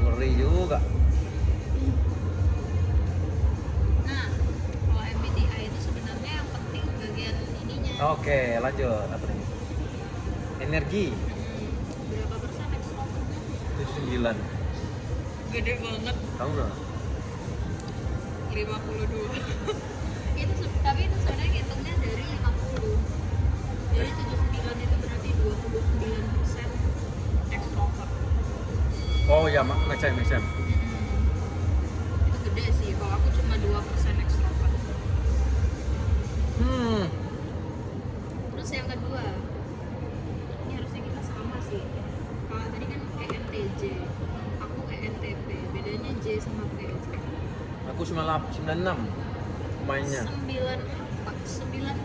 Ngeri juga. Nah, kalau MBTI itu sebenarnya yang penting bagian ininya. Oke, lanjut. Apa nih? Energi Berapa persen extrovertnya? 79. Gede banget. Tahu nggak? 52. Tapi itu sebenarnya hitungnya dari 50. Jadi 79 itu berarti 29% extrovert. Oh ya, make sense. Itu gede sih. Kalau aku cuma 2% extrovert. Terus yang kedua, ini harusnya kita sama sih. Kalau tadi kan ENTJ, aku ENTP. Bedanya J sama PJ. Aku 96 mainnya. 9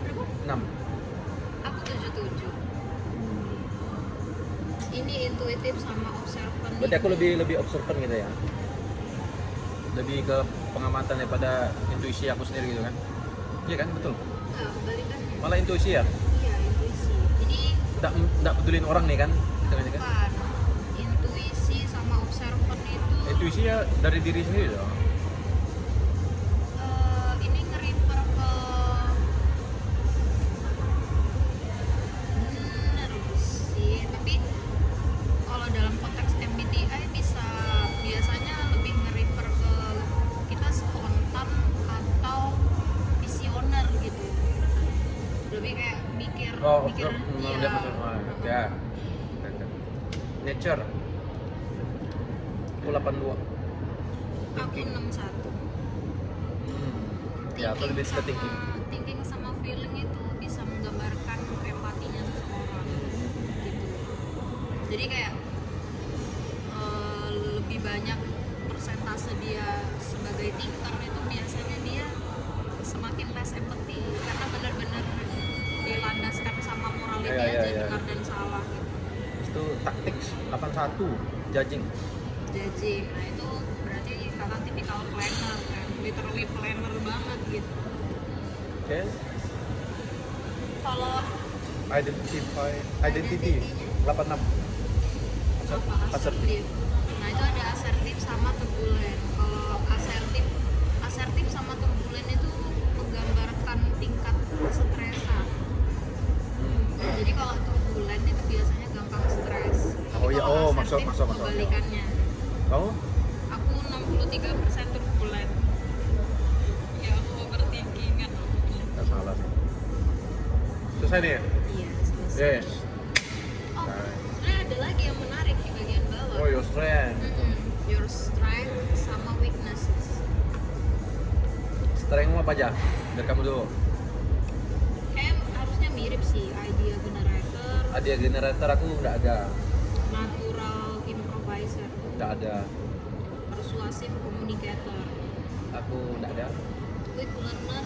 berapa? 6. Aku 77. Ini intuitif sama observant. Berarti aku lebih observant gitu ya. Lebih ke pengamatan daripada intuisi aku sendiri gitu kan. Iya kan, betul. Enggak, kebalikannya. Malah intuisi ya. Iya, intuisi. Jadi Enggak pedulin orang nih kan. Gitu kan. bukan intuisi sama observant itu Intuisi ya dari diri sendiri dong. ini nge-refer ke bener sih, tapi kalau dalam konteks MBTI biasanya lebih nge-refer ke kita spontan atau visioner gitu, lebih kayak mikir Lihat iya. maksud ya. Nature. Aku 82. Aku 61. Ya, aku lebih suka Thinking sama feeling itu bisa menggambarkan empatinya seseorang gitu. Jadi kayak lebih banyak persentase dia sebagai thinker itu biasanya dia semakin less empathy karena benar-benar dilandaskan sama morality aja benar dan salah gitu. Itu taktik 81 judging. Nah itu berarti kakak tipikal planner kan, literally planner banget gitu. Oke. Kalau Identity 86. apa Asertif. Nah itu ada asertif sama turbulen. Kalau asertif sama turbulen itu menggambarkan tingkat kesetresan. Jadi kalau turbulen itu biasanya gampang stres. Oh iya, Kalau oh maksud. kebalikannya. Kamu? Aku 63% turbulen. Ya aku overthinking kan. Nggak salah sih. Selesai nih ya? Iya, selesai. Yes. Oh, sebenarnya ada lagi yang menarik di bagian bawah. Oh, your strength. Your strength sama weaknesses. Strength apa aja? Dari kamu dulu. Kayak harusnya mirip sih, idea generator, Idea generator aku nggak ada. natural improviser, Nggak ada. persuasive communicator, Aku nggak ada. quick learner,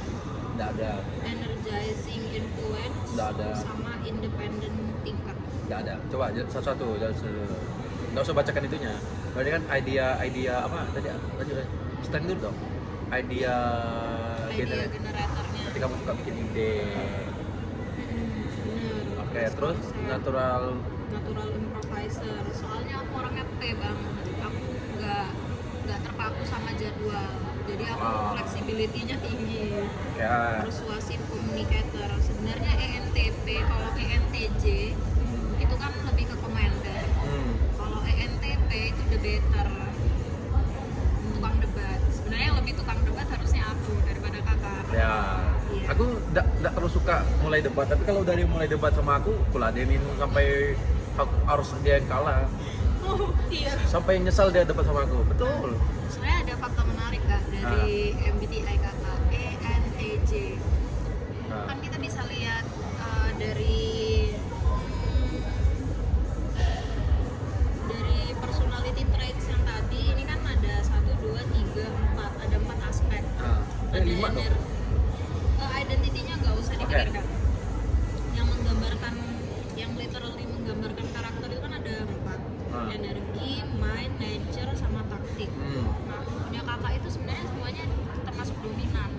Nggak ada. energizing influence, Nggak ada. sama independent thinker. Nggak ada. Coba satu-satu. Nggak usah bacakan itunya. Berarti kan idea apa tadi? Lanjut. Strength dulu dong. Idea Idea generatornya. Ketika kamu suka bikin ide. Bener. Oke, terus konsep. natural. Natural improviser. Soalnya aku orangnya P banget. Aku nggak terpaku sama jadwal. Jadi aku flexibility-nya tinggi. Ya. Persuasive communicator. Sebenarnya ENTP, kalau ENTJ itu kan lebih ke commander. Kalau ENTP itu debater, tukang debat. Sebenarnya yang lebih tukang debat harusnya aku daripada kakak. Ya. Iya. Aku nggak terlalu suka mulai debat, tapi kalau dari mulai debat sama aku ladenin sampai aku harus dia yang kalah. Oh iya. Sampai nyesal dia debat sama aku. Betul. Sebenarnya ada fakta menarik kak dari MBTI kakak ENTJ. Nah. Kan kita bisa lihat dari personality traits yang tadi ini kan ada 1, 2, 3, 4 ada 4 aspek. Nah. Ada 5 dong. Identitinya nggak usah dipikirkan. Yang menggambarkan, yang literally menggambarkan karakter itu kan ada 4. Energi, mind, nature, sama taktik. Nah, punya kakak itu sebenarnya semuanya termasuk dominan.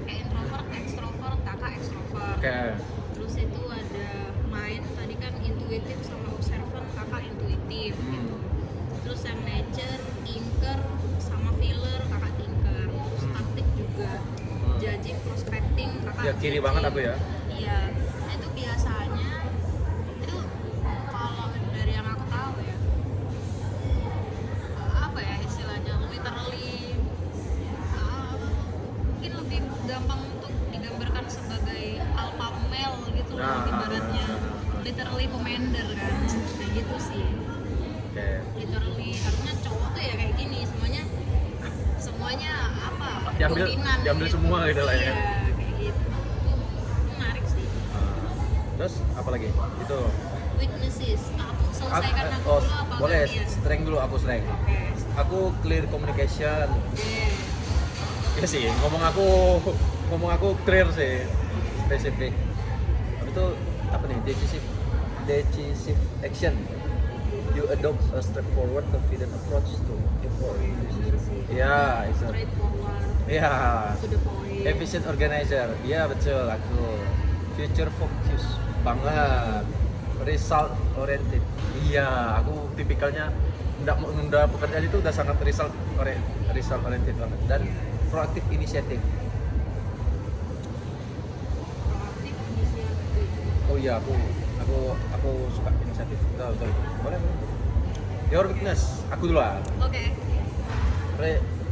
Kayak introvert, extrovert, kakak extrovert. Oke. Terus itu ada mind, tadi kan intuitif sama observant, kakak intuitif gitu. Terus yang nature, thinker, sama feeler, kakak thinker. Terus taktik juga, judging, prospecting, kakak Ya kiri judging. banget aku ya. Iya, nah itu biasanya itu kalau dari yang aku tahu ya, apa ya istilahnya, literally mungkin lebih gampang untuk digambarkan sebagai alpha male gitu loh, ibaratnya literally commander kan, kayak gitu sih. Oke. Literally harusnya cowok tuh ya kayak gini, semuanya apa, dominan diambil semua gitu lah ya. Iya, kayak gitu. Tuh, menarik sih. Terus apa lagi? Itu. Weaknesses, aku selesaikan aku dulu apa boleh. gantian? Strength dulu aku strength. Oke. Aku clear communication. Yeah. Ya sih, ngomong aku clear sih, spesifik. Habis itu apa nih? Decisive action. You adopt a straightforward, confident approach to avoid. Ya, itu. Straightforward, Ya. to the point. Efficient organizer. Iya betul aku. Future focus banget. Result oriented. Iya, aku tipikalnya nggak mau menunda pekerjaan itu udah sangat result oriented banget. Dan proaktif inisiatif. Proaktif, inisiatif. Oh iya, aku suka inisiatif. Betul. Boleh. Your weakness, aku duluan. Oke.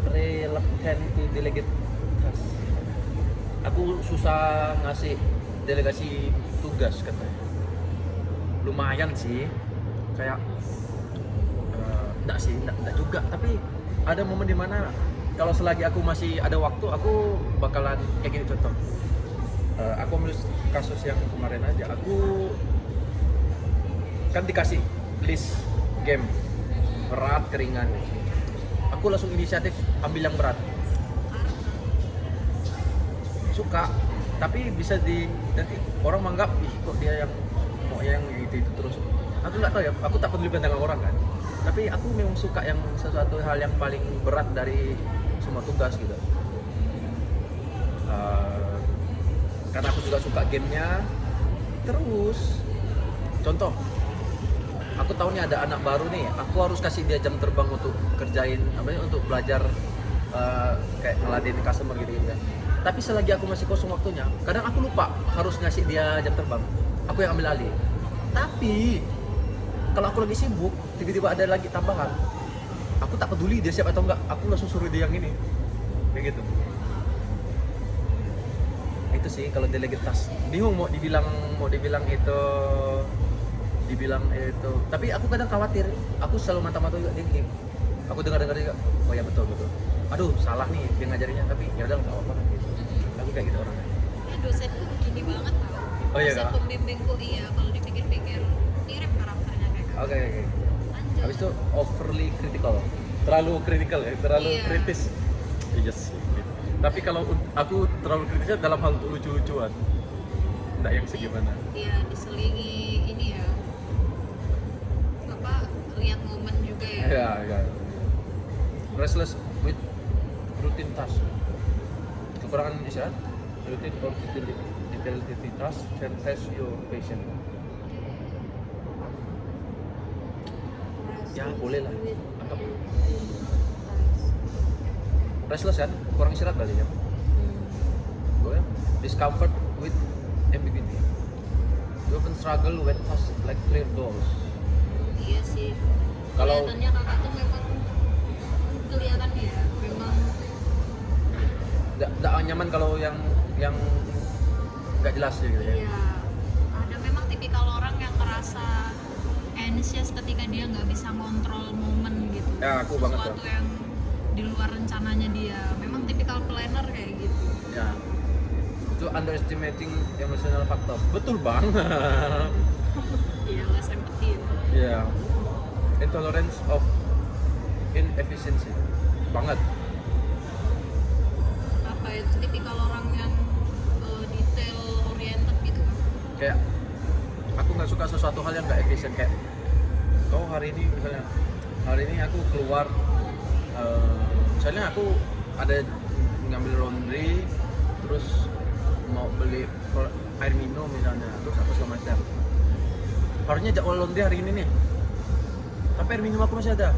Reluctant to delegate task. Aku susah ngasih delegasi tugas katanya. Lumayan sih, kayak enggak juga. Tapi ada momen dimana kalau selagi aku masih ada waktu, aku bakalan kayak gini contoh. Aku ambil kasus yang kemarin aja. Aku kan dikasih list game berat, keringan. Aku langsung inisiatif ambil yang berat. Suka, tapi bisa nanti orang menganggap ih kok dia yang mau yang itu terus. Aku nggak tahu ya, aku tak peduli pandangan orang kan. Tapi aku memang suka yang sesuatu hal yang paling berat dari semua tugas gitu. Karena aku juga suka gamenya. Terus contoh aku tahu nih ada anak baru nih, aku harus kasih dia jam terbang untuk kerjain untuk belajar kayak ngeladenin customer gitu ya. Tapi selagi aku masih kosong waktunya, kadang aku lupa harus ngasih dia jam terbang, aku yang ambil alih. Tapi kalau aku lagi sibuk, tiba-tiba ada lagi tambahan, aku tak peduli dia siap atau enggak, aku langsung suruh dia yang ini, kayak gitu. Itu sih kalau delegate task. Bingung mau dibilang itu. Tapi aku kadang khawatir. Aku selalu mata-mata juga dia. Aku dengar juga. Oh ya betul. Aduh, salah nih dia ngajarinya, tapi ya udah enggak apa-apa gitu. Aku kayak gitu orangnya. Ya dosenku gini banget tau. Oh iya Dosen kak? pembimbingku iya, kalau dipikir-pikir mirip karakternya kayak gitu. Oke. Lanjut. Habis itu overly critical. Terlalu critical ya, terlalu Iya. kritis. Iya sih. Gitu. Tapi kalau aku terlalu kritisnya dalam hal lucu-lucuan. Enggak yang segimana. Iya, diselingi ini ya. Lihat momen juga ya. Ya. Restless with routine task. Kekurangan istirahat, routine or detailed task can test your patience. Ya boleh lah. Anggap restless kan, kurang istirahat berarti ya. Boleh. Discomfort with ambiguity. You often struggle when tasks like clear goals. Iya sih. Kalau- Kelihatannya kakak tuh memang kelihatannya ya, memang Nggak nyaman kalau yang nggak jelas ya gitu ya. iya. Ada memang tipikal orang yang ngerasa anxious ketika dia nggak bisa kontrol momen gitu. Ya, aku banget Sesuatu tuh. yang di luar rencananya dia. Memang tipikal planner kayak gitu. Ya. Itu underestimating emotional factor. Betul banget. Iya, less empathy. Ya. Intolerance of inefficiency. Banget. Apa itu tipikal orang yang detail oriented gitu kan? Kayak aku nggak suka sesuatu hal yang nggak efisien, kayak hari ini aku keluar, misalnya aku ada ngambil laundry, terus mau beli air minum misalnya, terus apa segala macam. Harusnya jadwal laundry hari ini nih, tapi air minum aku masih ada.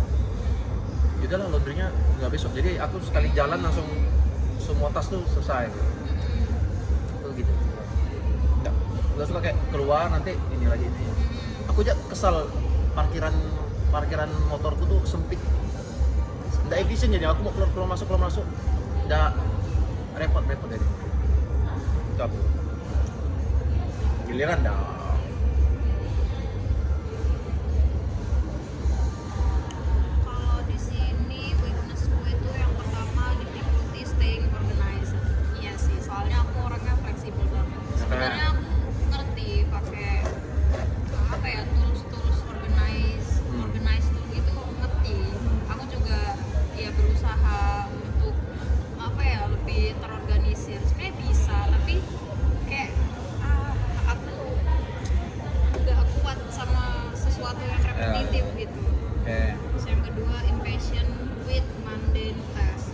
Yaudahlah, laundrynya nggak besok. Jadi aku sekali jalan langsung semua tas tuh selesai. Tuh gitu. Nggak suka kayak keluar nanti ini lagi ini. Aku aja kesal, parkiran motorku tuh sempit, nggak efisien, jadi aku mau keluar masuk, nggak repot jadi. Itu aku. Giliran dah. Kalau di sini weaknessku itu yang pertama difficulty staying organized. Iya sih, soalnya aku orangnya fleksibel banget. Sebenarnya aku ngerti pakai apa ya, tools organize tuh gitu, aku ngerti. Aku juga ya berusaha untuk apa ya, lebih terorganisir. Sebenarnya bisa, tapi kayak aku nggak kuat sama sesuatu yang repetitif gitu. Terus yang kedua, impatient with mundane task.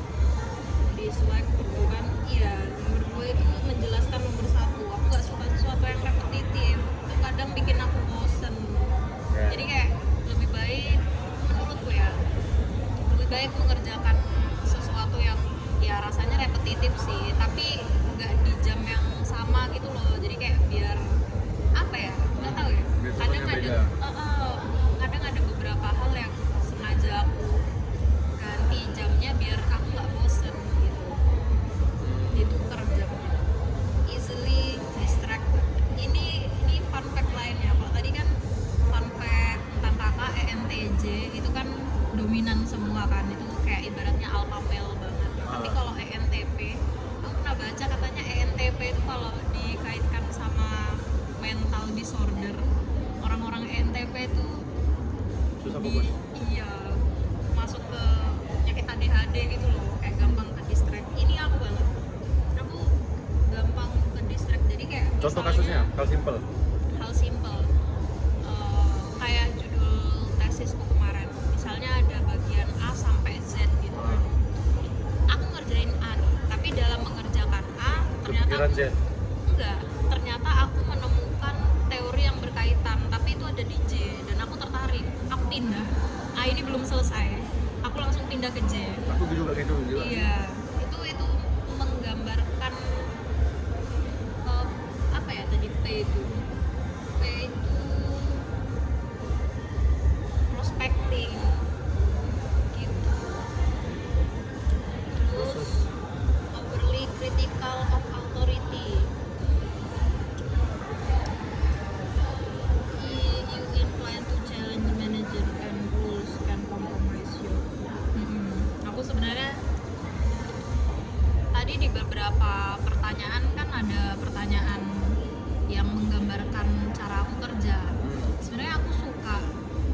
Dislike gitu kan, iya. Nomor 2 itu menjelaskan nomor 1. Aku gak suka sesuatu yang repetitif. Itu kadang bikin aku bosen. Jadi kayak lebih baik, menurutku ya, lebih baik mengerjakan sesuatu yang ya rasanya repetitif sih, tapi nggak di jam yang sama gitu loh. Jadi kayak biar apa ya, nggak tahu ya. Biar Kadang semuanya ada beda. kadang ada beberapa hal yang sengaja aku ganti jamnya biar aku nggak bosen gitu. Itu kerjanya easily distracted. Ini fun fact lainnya. Kalau tadi kan fun fact tentang kakak ENTJ itu kan dominan semua kan, itu kayak ibaratnya alpha male banget. Tapi kalau ENTP, aku pernah baca katanya ENTP itu kalau dikaitkan sama mental disorder, orang-orang ENTP itu Susah fokus. iya, masuk ke penyakit ADHD gitu loh, kayak gampang ke distract. Ini aku banget, aku gampang ke distract. Jadi kayak Contoh misalnya kasusnya, hal simple. hal simple, kayak judul tesisku kemarin, misalnya ada bagian A sampai Z gitu kan. Aku ngerjain A nih, tapi dalam mengerjakan A ternyata Kepikiran Z. enggak, ternyata aku menemukan teori yang berkaitan, tapi itu ada di J dan aku tertarik. pindah ke J. Aku juga gitu juga. Iya, itu menggambarkan apa ya tadi P itu prospecting gitu. Terus overly critical of authority. You incline to challenge manager and rules can compromise you. Aku sebenarnya tadi di beberapa pertanyaan kan ada pertanyaan yang menggambarkan cara aku kerja. Sebenarnya aku suka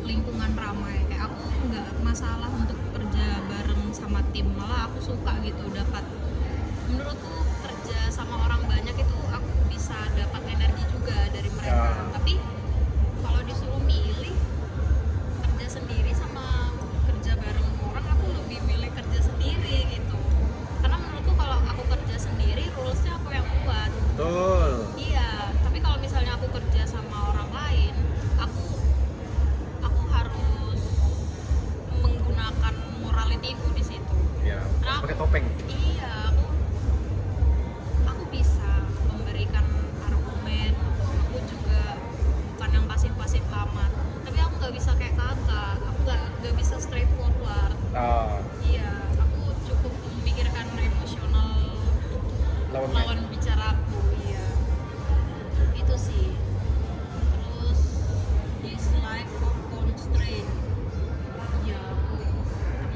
lingkungan ramai, kayak aku nggak masalah untuk kerja bareng sama tim, malah aku suka gitu dapat, menurutku kerja sama orang banyak itu aku bisa dapat energi juga dari mereka. Tapi kalau disuruh milih kerja sendiri sama kerja bareng orang, aku lebih milih kerja sendiri gitu, karena menurutku kalau aku kerja sendiri rulesnya aku yang buat. Betul. Iya, tapi kalau misalnya aku kerja sama orang lain, aku harus menggunakan morality-ku di situ. Ya, Nah, pakai topeng. Iya, aku bisa memberikan argumen. Aku juga bukan yang pasif-pasif amat. Tapi aku nggak bisa kayak kakak. Aku nggak bisa straightforward. Iya, aku cukup memikirkan emosional lawan bicaraku. Iya, itu sih. Terus dislike of constraint. Ya, aku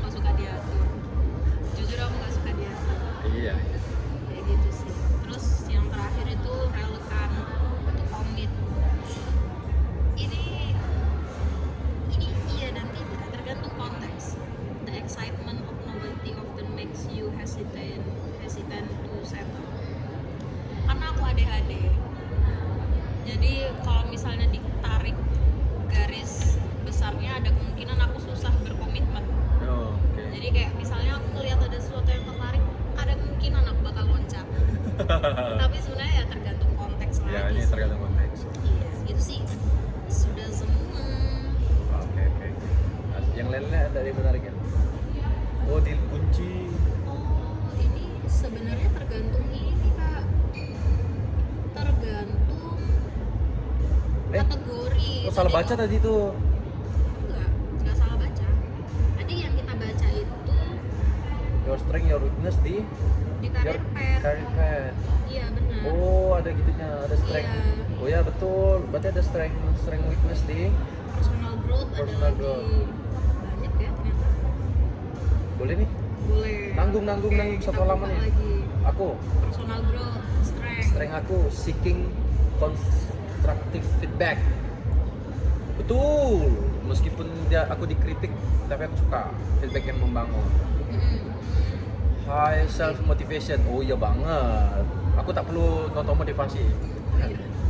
nggak suka diatur. Jujur aku nggak suka diatur. Iya. Kayak gitu sih. Terus yang terakhir itu relevan to commit. Ini iya dan tidak, tergantung konteks. The excitement of novelty often makes you hesitant to settle. Karena aku ADHD. Jadi kalau misalnya ditarik garis besarnya, ada kemungkinan aku susah berkomitmen. Oke. Jadi kayak misalnya aku ngeliat ada sesuatu yang tertarik, ada kemungkinan aku bakal loncat. Tapi sebenarnya ya tergantung konteks lagi. Ya, ini sih. tergantung konteks. Iya, itu sih sudah semua. Oke. Yang lainnya ada yang menarik ya? Oh, deal kunci. Oh, ini sebenarnya tergantung ini Kak. Tergantung kategori. Oh, salah Tadi baca tadi tuh. Enggak salah baca. Tadi yang kita baca itu Your strength, your weakness di career path. career path. Iya benar. Oh, ada gitunya, ada strength. Iya. Oh ya betul. Berarti ada strength weakness di. Personal growth ada Personal lagi. growth. Banyak ya ternyata. Boleh nih. Boleh. Nanggung Oke, satu kita halaman buka nih. lagi. Aku Personal growth, strength. strength aku seeking constructive feedback. Betul. Meskipun aku dikritik, tapi aku suka feedback yang membangun. High self motivation. Oh iya banget. Aku tak perlu nonton motivasi.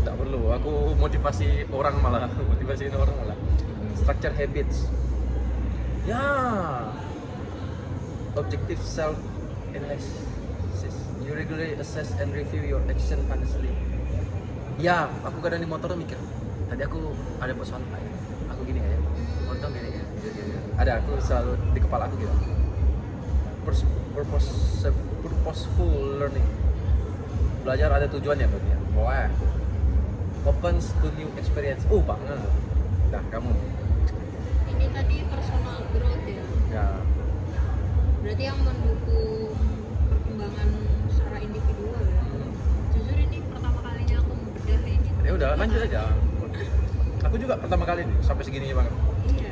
Tak perlu. Aku motivasi orang malah. Motivasiin orang malah. Structure habits. Ya. Objective self analysis. You regularly assess and review your action honestly. Ya, aku kadang di motor mikir. Tadi aku ada buat santai. Aku gini ya. Untung gini ya. Ada aku selalu di kepala aku gitu. Purposeful learning. Belajar ada tujuannya berarti ya. Boleh. Opens to new experience. Oh banget. Nah kamu. Ini tadi personal growth ya. Ya. Berarti yang mendukung perkembangan secara individual ya. Jujur ini pertama kalinya aku membedah ini. Ya udah lanjut aja. Aku juga pertama kali nih sampai segini banget. Iya.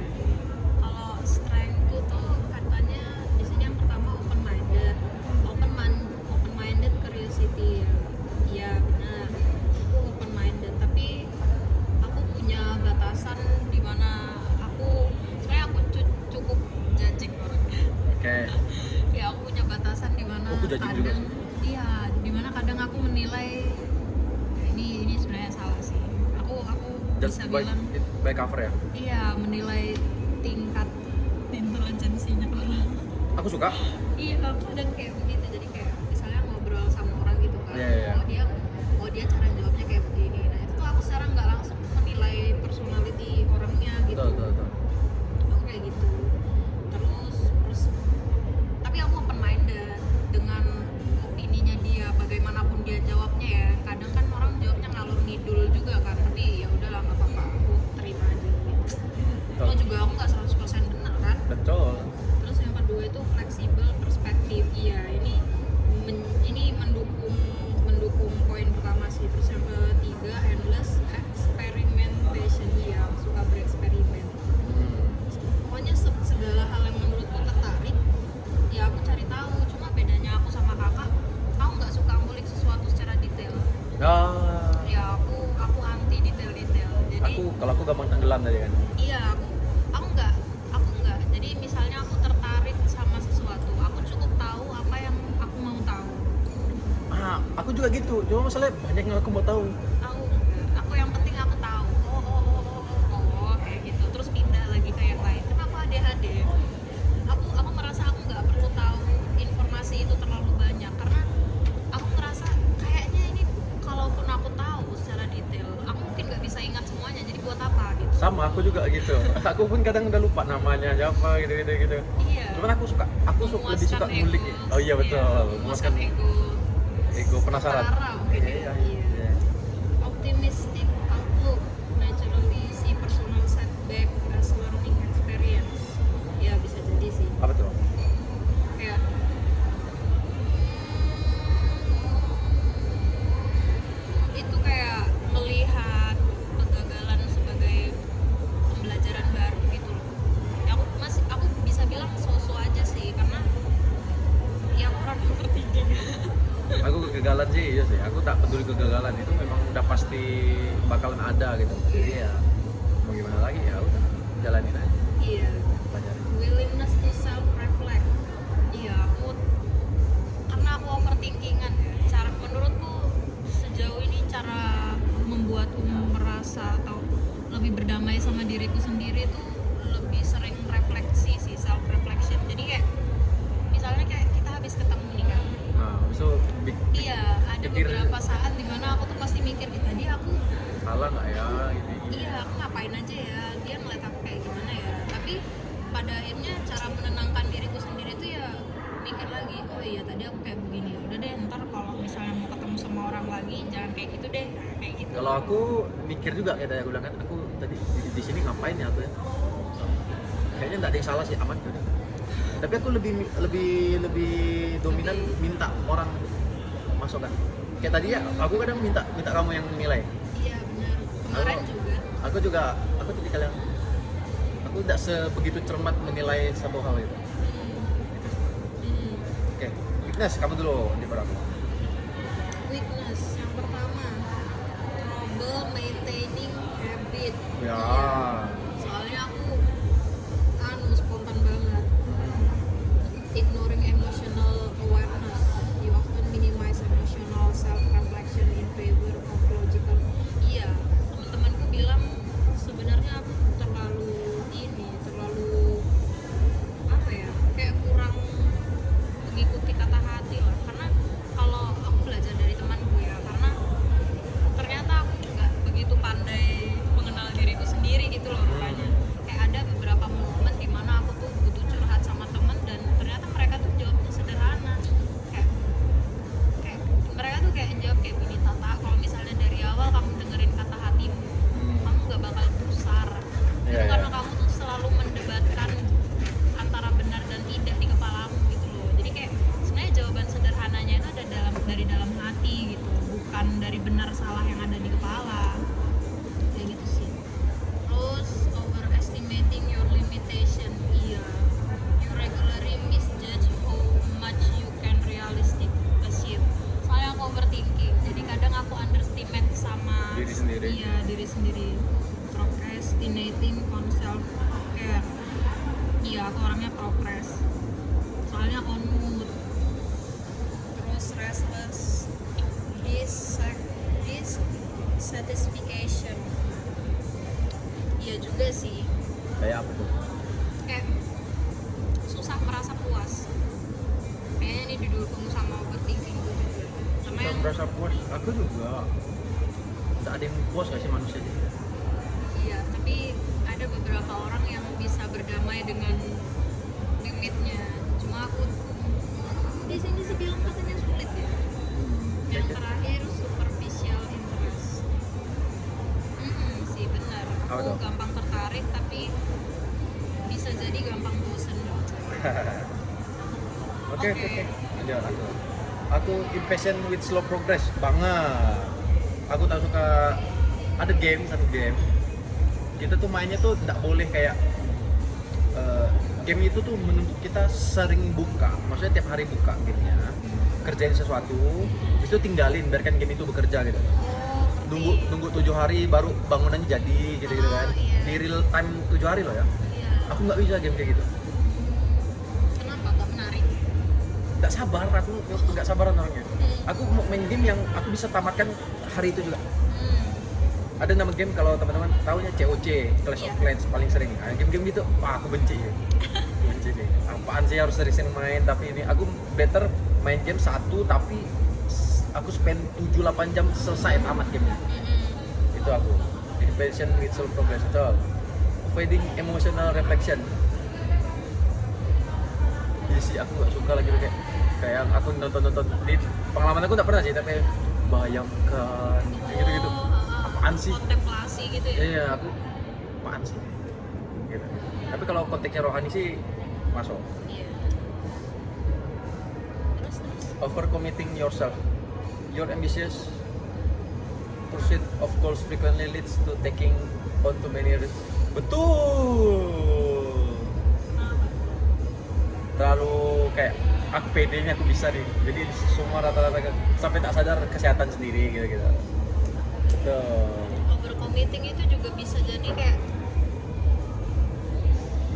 Kalau strength itu tuh katanya di sini yang pertama open minded. Open minded curiosity ya. Iya benar. Aku open minded tapi aku punya batasan di mana aku sebenarnya aku cukup judging orangnya. Oke. Ya aku punya batasan di mana Aku judging juga kadang sih. iya di mana kadang aku menilai ya ini sebenarnya salah sih. Aku Just bisa by, bilang by cover ya. iya menilai tingkat intelijensinya orang. Aku suka. Iya aku kadang kayak begitu, jadi kayak misalnya ngobrol sama orang gitu kan. Iya. Oh dia cara jawabnya kayak begini. Nah itu tuh aku sekarang nggak langsung menilai personality orangnya gitu. Betul. Aku kayak gitu. Terus Kalau aku gampang tenggelam tadi kan. Iya, aku enggak. Jadi misalnya aku tertarik sama sesuatu, aku cukup tahu apa yang aku mau tahu. Aku juga gitu. Cuma masalahnya banyak yang aku mau tahu. Tahu enggak? Aku yang penting aku tahu. Oh, kayak gitu. Terus pindah lagi ke yang lain. Kenapa ADHD? Aku merasa aku nggak perlu tahu informasi itu terlalu banyak karena aku ngerasa kayaknya ini kalaupun aku tahu secara detail, aku mungkin nggak bisa ingat semuanya. Jadi buat apa gitu? Sama aku juga gitu. Aku pun kadang udah lupa namanya siapa gitu. Iya. Cuman aku lebih suka Memuaskan ngulik. ego. Oh iya betul. Iya, memuaskan ego penasaran. setara mungkin ya. Iya. Optimistic outlook, naturally see personal setback as learning experience. Ya bisa jadi sih. Apa tuh? Kayak itu kayak melihat kegagalan sebagai pembelajaran baru gitu loh. Ya, aku bisa bilang so-so aja sih karena ya orang overthinking. Aku kegagalan sih, iya sih. Aku tak peduli kegagalan itu memang udah pasti bakalan ada gitu. Jadi ya mau gimana lagi ya udah jalanin aja. Iya. Pelajarin. Willingness to self reflect. Iya, karena aku overthinkingan ya. Cara menurutku sejauh ini cara membuatku merasa atau lebih berdamai sama diriku sendiri tuh lebih sering refleksi sih, self reflection. Jadi kayak misalnya kayak kita habis ketemu nih kan. Nah, so Iya, ada beberapa saat dimana aku tuh pasti mikir tadi aku salah nggak ya ini. iya aku ngapain aja ya, dia ngeliat aku kayak gimana ya. Tapi pada akhirnya cara menenangkan diriku sendiri tuh ya mikir lagi, oh iya tadi aku kayak begini, udah deh ntar kalau misalnya mau ketemu sama orang lagi jangan kayak gitu deh, kayak gitu. Kalau aku mikir juga kayak tadi aku bilang kan, aku tadi di sini ngapain ya aku ya? Kayaknya nggak ada yang salah sih, aman udah. Tapi aku lebih dominan minta orang masukkan. Kayak tadi ya, aku kadang minta kamu yang nilai. Iya benar, kemarin juga Aku tipikal yang aku tidak sebegitu cermat menilai satu hal itu. Oke, weakness kamu dulu di berapa? weakness yang pertama, trouble maintaining habit. Ya. Soalnya aku spontan banget. Ignoring emotional awareness, you often minimize emotional self-reflection in favor of logical. Iya, teman-temanku bilang sebenarnya aku terlalu apa ya, kayak kurang mengikuti kata hati lah. Karena kalau aku belajar dari temanku ya, karena ternyata aku nggak begitu pandai mengenal diriku sendiri gitu loh rupanya. Kayak ada beberapa momen dimana aku tuh butuh curhat sama temen dan ternyata mereka tuh jawabnya sederhana. Kayak mereka tuh kayak jawab kayak gini, Tata, kalau misalnya dari awal kamu dengerin kata hatimu, kamu gak bakal pusar. Itu karena kamu tuh selalu mendebatkan antara benar dan tidak di kepalamu gitu loh. Jadi kayak sebenarnya jawaban sederhananya itu ada dari dalam hati gitu, bukan dari benar salah yang ada di kepala. Kayak gitu sih. Terus overestimating your limitation. Iya, you regularly misjudge how much you can realistic achieve. Soalnya aku overthinking, jadi kadang aku underestimate sama Diri sendiri. Iya, diri sendiri. Procrastinating on self care. Iya, aku orangnya progress. Soalnya on mood. Terus restless dissatisfaction. Iya juga sih. Kayak apa tuh? Kayak susah merasa puas. Kayaknya ini didukung sama overthinking gue juga. Sama Bisa yang merasa puas, aku juga. Tak ada yang puas gak sih manusia? iya, tapi ada beberapa orang yang bisa berdamai dengan limitnya. Cuma aku di sini sih bilang katanya sulit ya. Yang terakhir superficial interest. Sih benar. Apa Aku tuh? gampang tertarik tapi bisa jadi gampang bosan. Oke. Lanjut aku. Aku impatient with slow progress banget. Aku tak suka ada satu game. Kita tuh mainnya tuh tidak boleh kayak game itu tuh menuntut kita sering buka. Maksudnya tiap hari buka gamenya, kerjain sesuatu, habis itu tinggalin, biarkan game itu bekerja gitu. Oh, nunggu 7 hari baru bangunannya jadi gitu kan. Iya. Di real time 7 hari loh ya. Iya. Aku nggak bisa game kayak gitu. Kenapa gak menarik? Nggak sabar, aku nggak sabaran orangnya. Aku mau main game yang aku bisa tamatkan hari itu juga. Ada nama game kalau teman-teman tahunya COC, Clash of Iya. Clans paling sering. Nah, game-game gitu, wah aku benci ya. Aku benci nih. Apaan sih harus sering main, tapi ini aku better main game satu tapi aku spend 7-8 jam selesai tamat gamenya. Itu aku. Invention with soul progress itu. Avoiding emotional reflection. Iya sih, aku gak suka lagi kayak aku nonton di pengalaman aku gak pernah sih, tapi bayangkan gitu-gitu. Apaan sih? Kontemplasi gitu ya. Iya, aku apaan sih? Gitu. Tapi kalau konteksnya rohani sih masuk. Iya. Terus Overcommitting yourself. Your ambitious pursuit of goals frequently leads to taking on too many risks. Betul. Terlalu kayak aku pedenya aku bisa nih. Jadi semua rata-rata sampai tak sadar kesehatan sendiri gitu. Betul. overcommitting itu juga bisa jadi kayak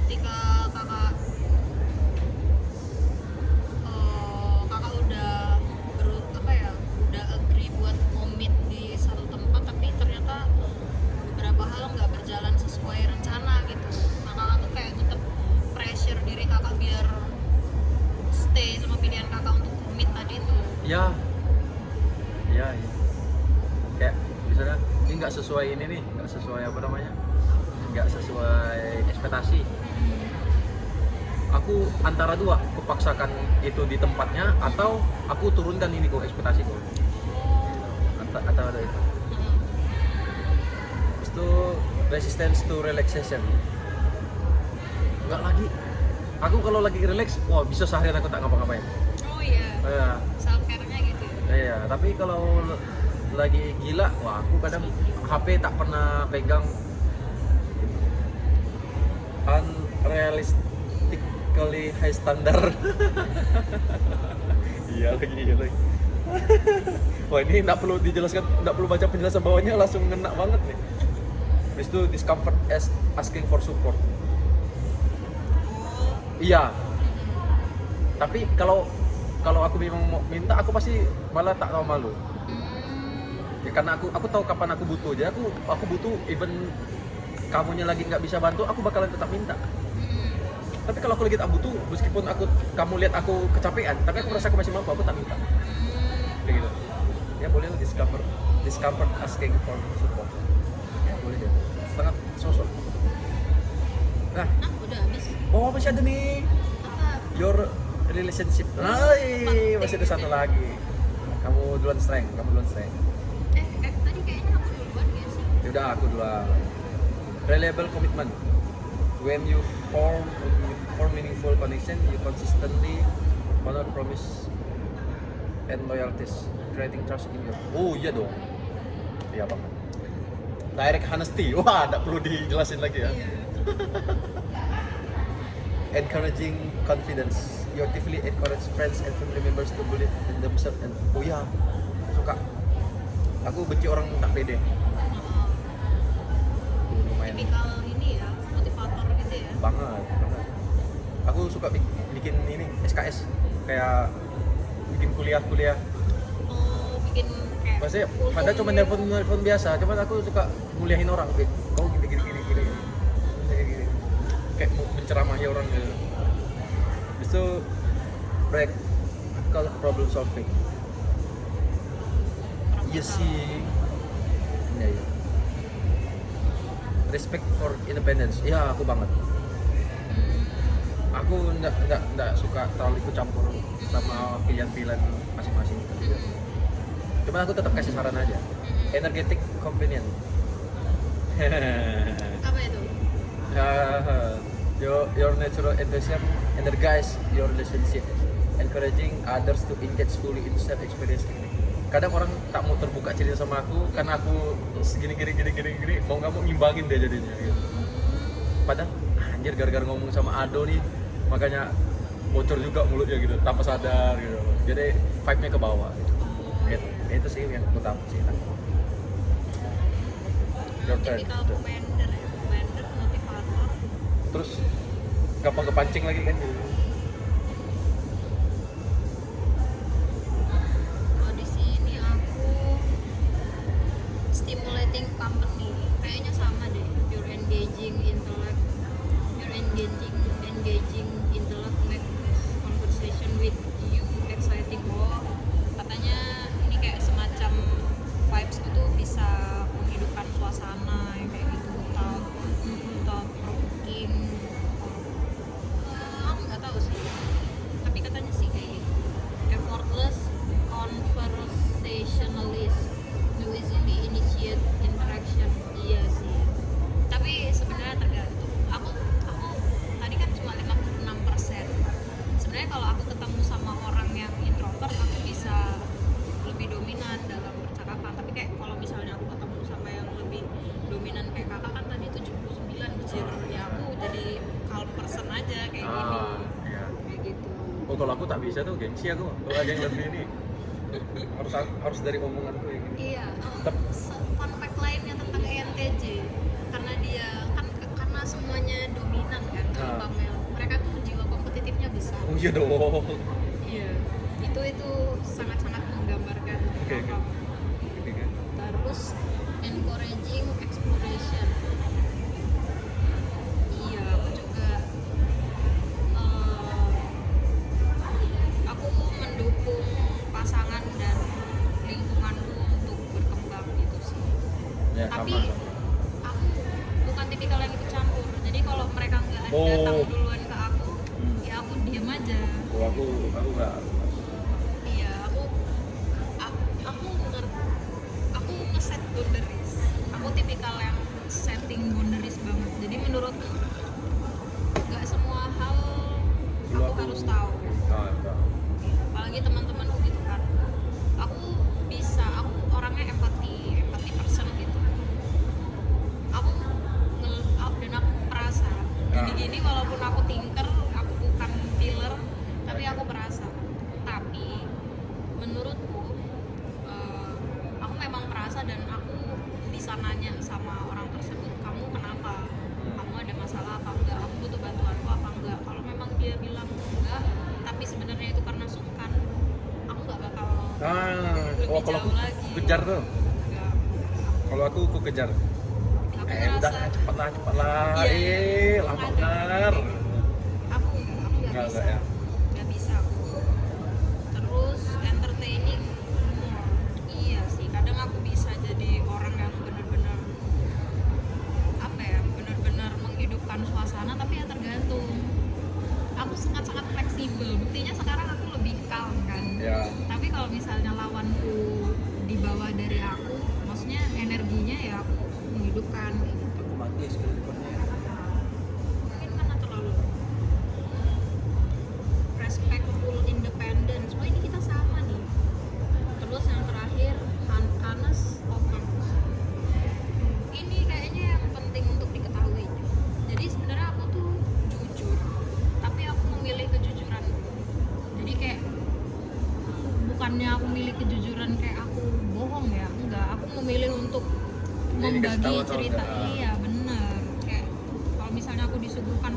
ketika kakak kakak udah udah agree buat komit di satu tempat tapi ternyata beberapa hal nggak berjalan sesuai rencana gitu. Nah kakak tuh kayak tetap pressure diri kakak biar stay sama pilihan kakak untuk komit tadi tuh. Ya. Kayak misalnya ini nggak sesuai ini nih, nggak sesuai apa namanya, nggak sesuai ekspektasi. Aku antara dua, aku paksakan itu di tempatnya atau aku turunkan ini kok ekspektasiku. Antara ada itu. Terus itu resistance to relaxation. Nggak lagi. Aku kalau lagi relax, wah bisa seharian aku tak ngapa-ngapain. Oh iya. Iya. Self care-nya gitu ya. Iya, tapi kalau lagi gila, wah aku kadang HP tak pernah pegang. Unrealistically high standard. Iya lagi. Wah ini nggak perlu dijelaskan, nggak perlu baca penjelasan bawahnya, langsung ngena banget nih. Habis itu discomfort as asking for support. Iya. Tapi kalau aku memang mau minta, aku pasti malah tak tahu malu. Ya karena aku tahu kapan aku butuh. Jadi aku butuh, even kamunya lagi nggak bisa bantu, aku bakalan tetap minta. Tapi kalau aku lagi tak butuh, meskipun kamu lihat aku kecapean, tapi aku merasa aku masih mampu, aku tak minta. Kayak gitu. Ya boleh lah discomfort asking for support. Ya boleh deh. Sangat sosok. Nah, Udah habis. oh masih ada nih. Apa? Your relationship. Hai, masih ada satu lagi. Kamu duluan strength. Tadi kayaknya aku duluan gak sih? Yaudah aku duluan. Reliable commitment. When you form meaningful connection, you consistently honor promise and loyalties, creating trust in you. Oh iya dong. Iya banget. Direct honesty. Wah, tidak perlu dijelasin lagi ya. Encouraging confidence. You actively encourage friends and family members to believe in themselves and oh ya, suka. Aku benci orang tak pede. Lumayan Tipikal ini ya, motivator gitu ya. banget. Aku suka bikin ini SKS kayak bikin kuliah. Oh, bikin kayak Maksudnya padahal cuma nelpon biasa, cuman aku suka nguliahin orang. Kau gini. Kayak menceramahi orang gitu. Habis itu practical problem solving. Iya sih. Iya. Respect for independence. Iya, aku banget. Aku enggak suka terlalu ikut campur sama pilihan-pilihan masing-masing. Cuman aku tetap kasih saran aja. Energetic companion. apa itu? Your natural enthusiasm energize your relationship, encouraging others to engage fully in self experience. Kadang orang tak mau terbuka cerita sama aku karena aku segini mau nggak mau ngimbangin dia jadinya gitu. Padahal anjir gara-gara ngomong sama Ado nih makanya bocor juga mulutnya gitu tanpa sadar gitu. Jadi vibe-nya ke bawah gitu. Itu sih yang utama sih. Your turn. tipikal commander ya, commander, motivator. Terus gampang kepancing lagi kan? Oh, di sini aku stimulating company, kayaknya sama deh. You're engaging intellect, intellect, make conversation with you exciting. Oh, katanya ini kayak semacam vibes itu bisa menghidupkan suasana yang kayak gitu, thought provoking. Aku nggak tahu sih, tapi katanya sih kayak gitu. Effortless conversationalist, you easily initiate interaction. Iya sih, tapi sebenarnya tergantung. Aku tadi kan cuma 56%. Sebenarnya kalau aku ketemu sama orang yang introvert, aku bisa lebih dominan dalam percakapan. Tapi kayak kalau misalnya aku ketemu sama yang lebih dominan kayak kakak kan tadi 79 kecil, ya aku jadi calm person aja kayak gini, Iya. kayak gitu. Oh kalau aku tak bisa tuh, gengsi aku. Kalau ada yang lebih ini harus dari omonganku ya gini. Iya, Tep- fun fact lainnya tentang ENTJ, karena dia kan karena semuanya dominan kan, kalau Ah. Pamel, mereka tuh jiwa kompetitifnya besar. Oh iya dong. Iya, itu sangat-sangat menggambarkan Oke. Pamel. Terus encouraging exploration. Iya, aku juga aku mendukung pasangan dan lingkunganku untuk berkembang gitu sih. Ya, Tapi sama. aku bukan tipikal yang ikut campur. Jadi kalau mereka nggak Oh. datang duluan ke aku, ya aku diam aja. Oh, aku nggak. Iya, aku aku nge-set boundaries. Aku tipikal yang setting boundaries banget. Jadi menurutku nggak semua hal aku harus tahu. Enggak. Apalagi teman-temanku gitu kan. Aku orangnya empati person gitu. Dan aku perasa. Gini-gini walaupun aku tinker, aku bukan filler, tapi aku perasa. Tapi menurutku aku memang perasa dan aku bisa nanya sama orang tersebut, kamu kenapa? Kamu ada masalah apa enggak? Aku butuh bantuanku apa enggak? Kalau memang dia bilang enggak, tapi sebenarnya itu karena sungkan, aku nggak bakal lebih Kalau aku jauh lagi. kejar tuh. Enggak. Kalau aku kejar. Aku Udah ngerasa cepet lah. Iya, Lama ada. bener. Aku nggak Enggak, bisa. ya. Nggak bisa aku. Terus entertaining. Iya sih, kadang aku bisa jadi orang yang benar-benar benar-benar menghidupkan suasana, tapi ya tergantung. Aku sangat-sangat fleksibel. Buktinya sekarang aku lebih calm kan. Ya. Tapi kalau misalnya lawanku di bawah dari aku, maksudnya energinya ya aku menghidupkan kayak gitu. Aku mati screen-recordnya. Mungkin karena terlalu respectful independence. Oh ini kita sama nih. Terus yang terakhir honest openness. Ini kayaknya yang penting untuk diketahui. Jadi sebenarnya aku tuh jujur, tapi aku memilih kejujuran. Jadi kayak bukannya aku milih kejujuran kayak aku bohong ya, enggak. Aku memilih untuk Jadi dikasih membagi tahu atau cerita. enggak? Iya bener. Kayak kalau misalnya aku disuguhkan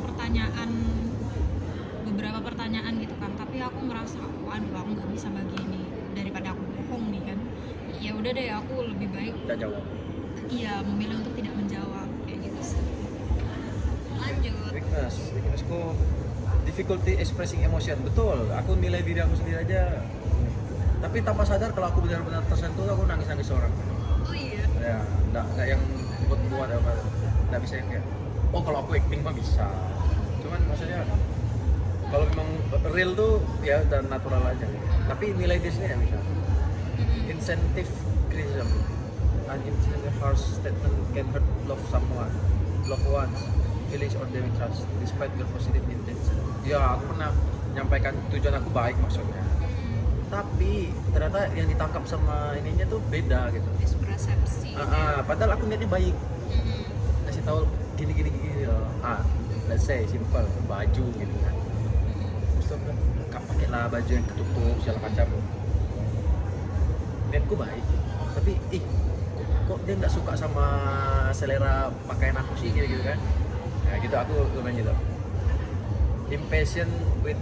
beberapa pertanyaan gitu kan, tapi aku merasa waduh aku nggak bisa bagi ini, daripada aku bohong nih kan, ya udah deh aku lebih baik Enggak jawab. iya memilih untuk tidak menjawab kayak gitu sih. Lanjut. Weaknessku difficulty expressing emotion. Betul, aku nilai diri aku sendiri aja. Tapi tanpa sadar kalau aku benar-benar tersentuh, aku nangis-nangis orang. Oh iya. Ya, enggak yang buat apa. Enggak bisa yang kayak oh kalau aku acting mah bisa. Cuman maksudnya kalau memang real tuh ya dan natural aja. Tapi nilai diri sendiri ya bisa. Incentive criticism. An incentive harsh statement can hurt loved ones, feelings or damage trust, despite your positive intention. Ya, aku pernah menyampaikan tujuan aku baik maksudnya. Tapi ternyata yang ditangkap sama ininya tuh beda gitu. Mispersepsi. Padahal aku niatnya baik. Kasih tahu gini loh. Let's say simple baju gitu kan. Terus aku bilang, "Kak, pakailah baju yang ketutup segala macam." Niatku baik, tapi kok kok dia nggak suka sama selera pakaian aku sih gitu kan. Nah gitu aku lumayan gitu. Impatient with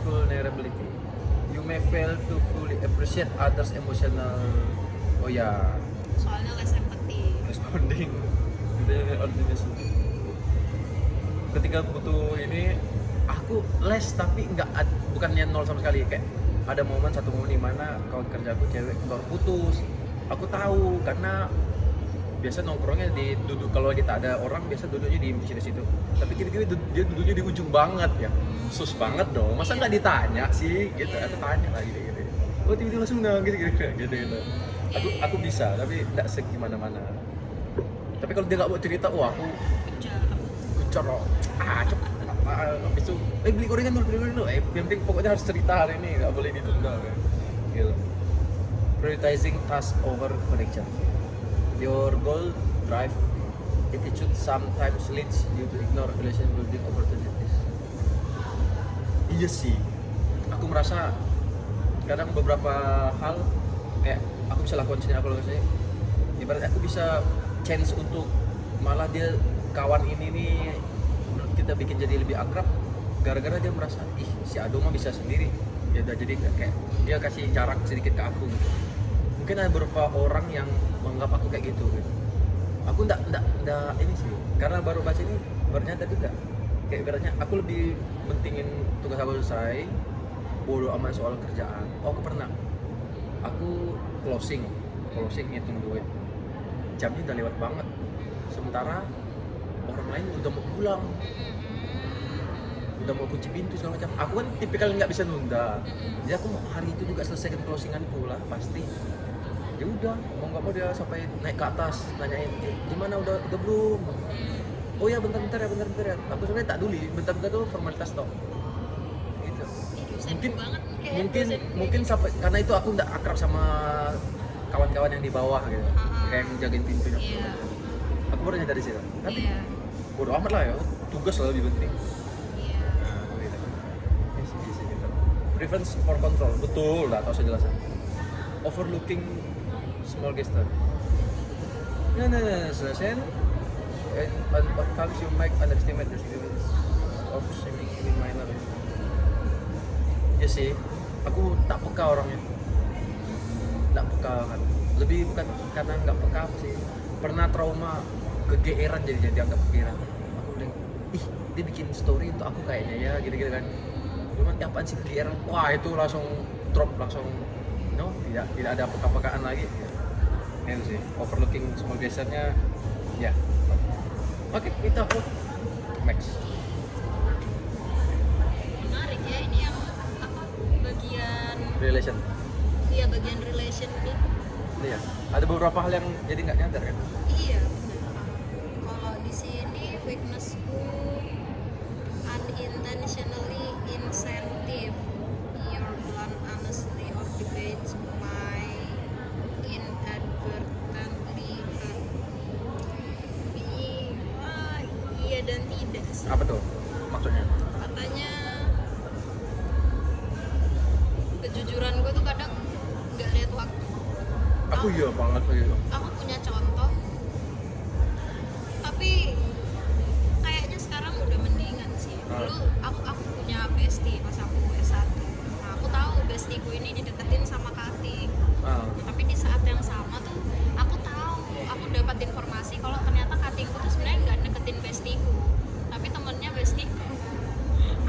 vulnerability. You may fail to fully appreciate others' emotional. Oh ya, Soalnya less empathy. responding to the ordinary. Ketika butuh ini, aku less tapi bukannya nol sama sekali. Kayak ada satu momen di mana kawan kerjaku cewek baru putus. Aku tahu karena biasa nongkrongnya duduk kalau kita ada orang biasa duduknya di situ. Tapi kira-kira dia duduknya di ujung banget ya. Sus banget dong. Masa nggak ditanya sih? Gitu. Aku tanya lah gitu. Oh tiba-tiba langsung gitu. Aku bisa tapi nggak segimana-mana. Tapi kalau dia nggak mau cerita, wah aku kejar loh. Cepet. Habis itu, beli gorengan dulu. Yang penting pokoknya harus cerita hari ini, nggak boleh ditunda kan. Gitu. Prioritizing task over connection. Your goal drive attitude sometimes leads you to ignore relation building opportunities. Iya sih, aku merasa kadang beberapa hal kayak aku bisa lakukan sini, ibarat aku bisa chance untuk malah dia kawan ini nih kita bikin jadi lebih akrab gara-gara dia merasa si Ado mah bisa sendiri ya udah, jadi kayak dia kasih jarak sedikit ke aku gitu. Mungkin ada beberapa orang yang menganggap aku kayak gitu. Aku enggak ini sih karena baru baca ini baru nyadar juga kayak ibaratnya aku lebih pentingin tugas aku selesai, bodo amat soal kerjaan. Aku pernah closing ngitung duit, jamnya udah lewat banget, sementara orang lain udah mau pulang, udah mau kunci pintu segala macam. Aku kan tipikal nggak bisa nunda, jadi aku hari itu juga selesaikan closinganku lah pasti. Ya udah, mau nggak mau dia sampai naik ke atas nanyain gimana udah belum. Oh ya bentar ya. Aku sebenarnya tak duli, bentar tuh formalitas toh. Gitu. Mungkin sampai karena itu aku nggak akrab sama kawan-kawan yang di bawah gitu, kayak yang jagain pintu. Iya. Aku baru nyadar dari situ. Tapi bodo amat lah ya, tugas lah lebih penting. Iya. Gitu. Preference for control, betul lah, tahu sejelasnya. Overlooking small gesture. Selesai. And what times you might underestimate the significance of seemingly minor. Ya sih, aku tak peka orangnya. Tak peka kan. Lebih bukan karena nggak peka sih. Pernah trauma kegeeran jadi dianggap kegeeran. Aku bilang, dia bikin story untuk aku kayaknya ya, gitu-gitu kan. Cuman apaan sih kegeeran? Wah itu langsung drop, tidak ada peka-pekaan lagi. Itu sih, overlooking small gesture-nya, ya. Oke, kita next. Menarik ya, ini yang bagian Relation. Iya, bagian relation nih. Iya. Ada beberapa hal yang jadi nggak nyadar kan? Iya, benar. Kalau di sini weaknessku unintentionally insensitive, your blunt honesty of debates my inadvertently hurt. Iya dan tidak sih. Apa tuh maksudnya? Katanya kejujuran gue tuh kadang nggak lihat waktu. Aku iya banget begitu. Aku punya contoh, tapi kayaknya sekarang udah mendingan sih. Dulu aku punya bestie pas aku S1. Nah, aku tahu bestieku ini dideketin sama Kating. Tapi di saat yang sama tuh aku dapat informasi kalau ternyata Katingku tuh sebenarnya nggak deketin bestieku, tapi temennya bestieku.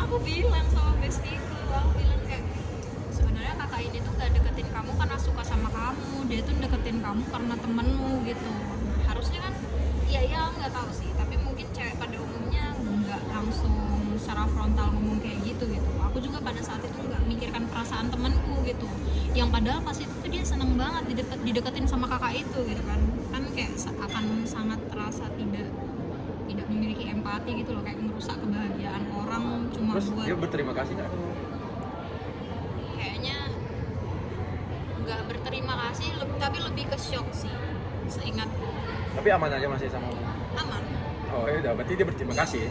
Aku bilang sama bestieku, kayak sebenarnya kakak ini tuh nggak deketin kamu karena suka sama kamu, dia tuh deketin kamu karena temenmu gitu. Harusnya kan iya nggak tahu sih, tapi mungkin cewek pada umumnya nggak langsung secara frontal ngomong kayak gitu. Aku juga pada saat itu nggak mikirkan perasaan temenku gitu, yang padahal pas itu tuh dia seneng banget dideketin sama kakak itu gitu kan kayak akan sangat terasa tidak memiliki empati gitu loh, kayak merusak kebahagiaan orang cuma Terus buat dia berterima kasih nggak? kayaknya nggak berterima kasih, tapi lebih ke shock sih seingatku. Tapi aman aja masih sama aku. Aman. Oh ya udah, berarti dia berterima kasih.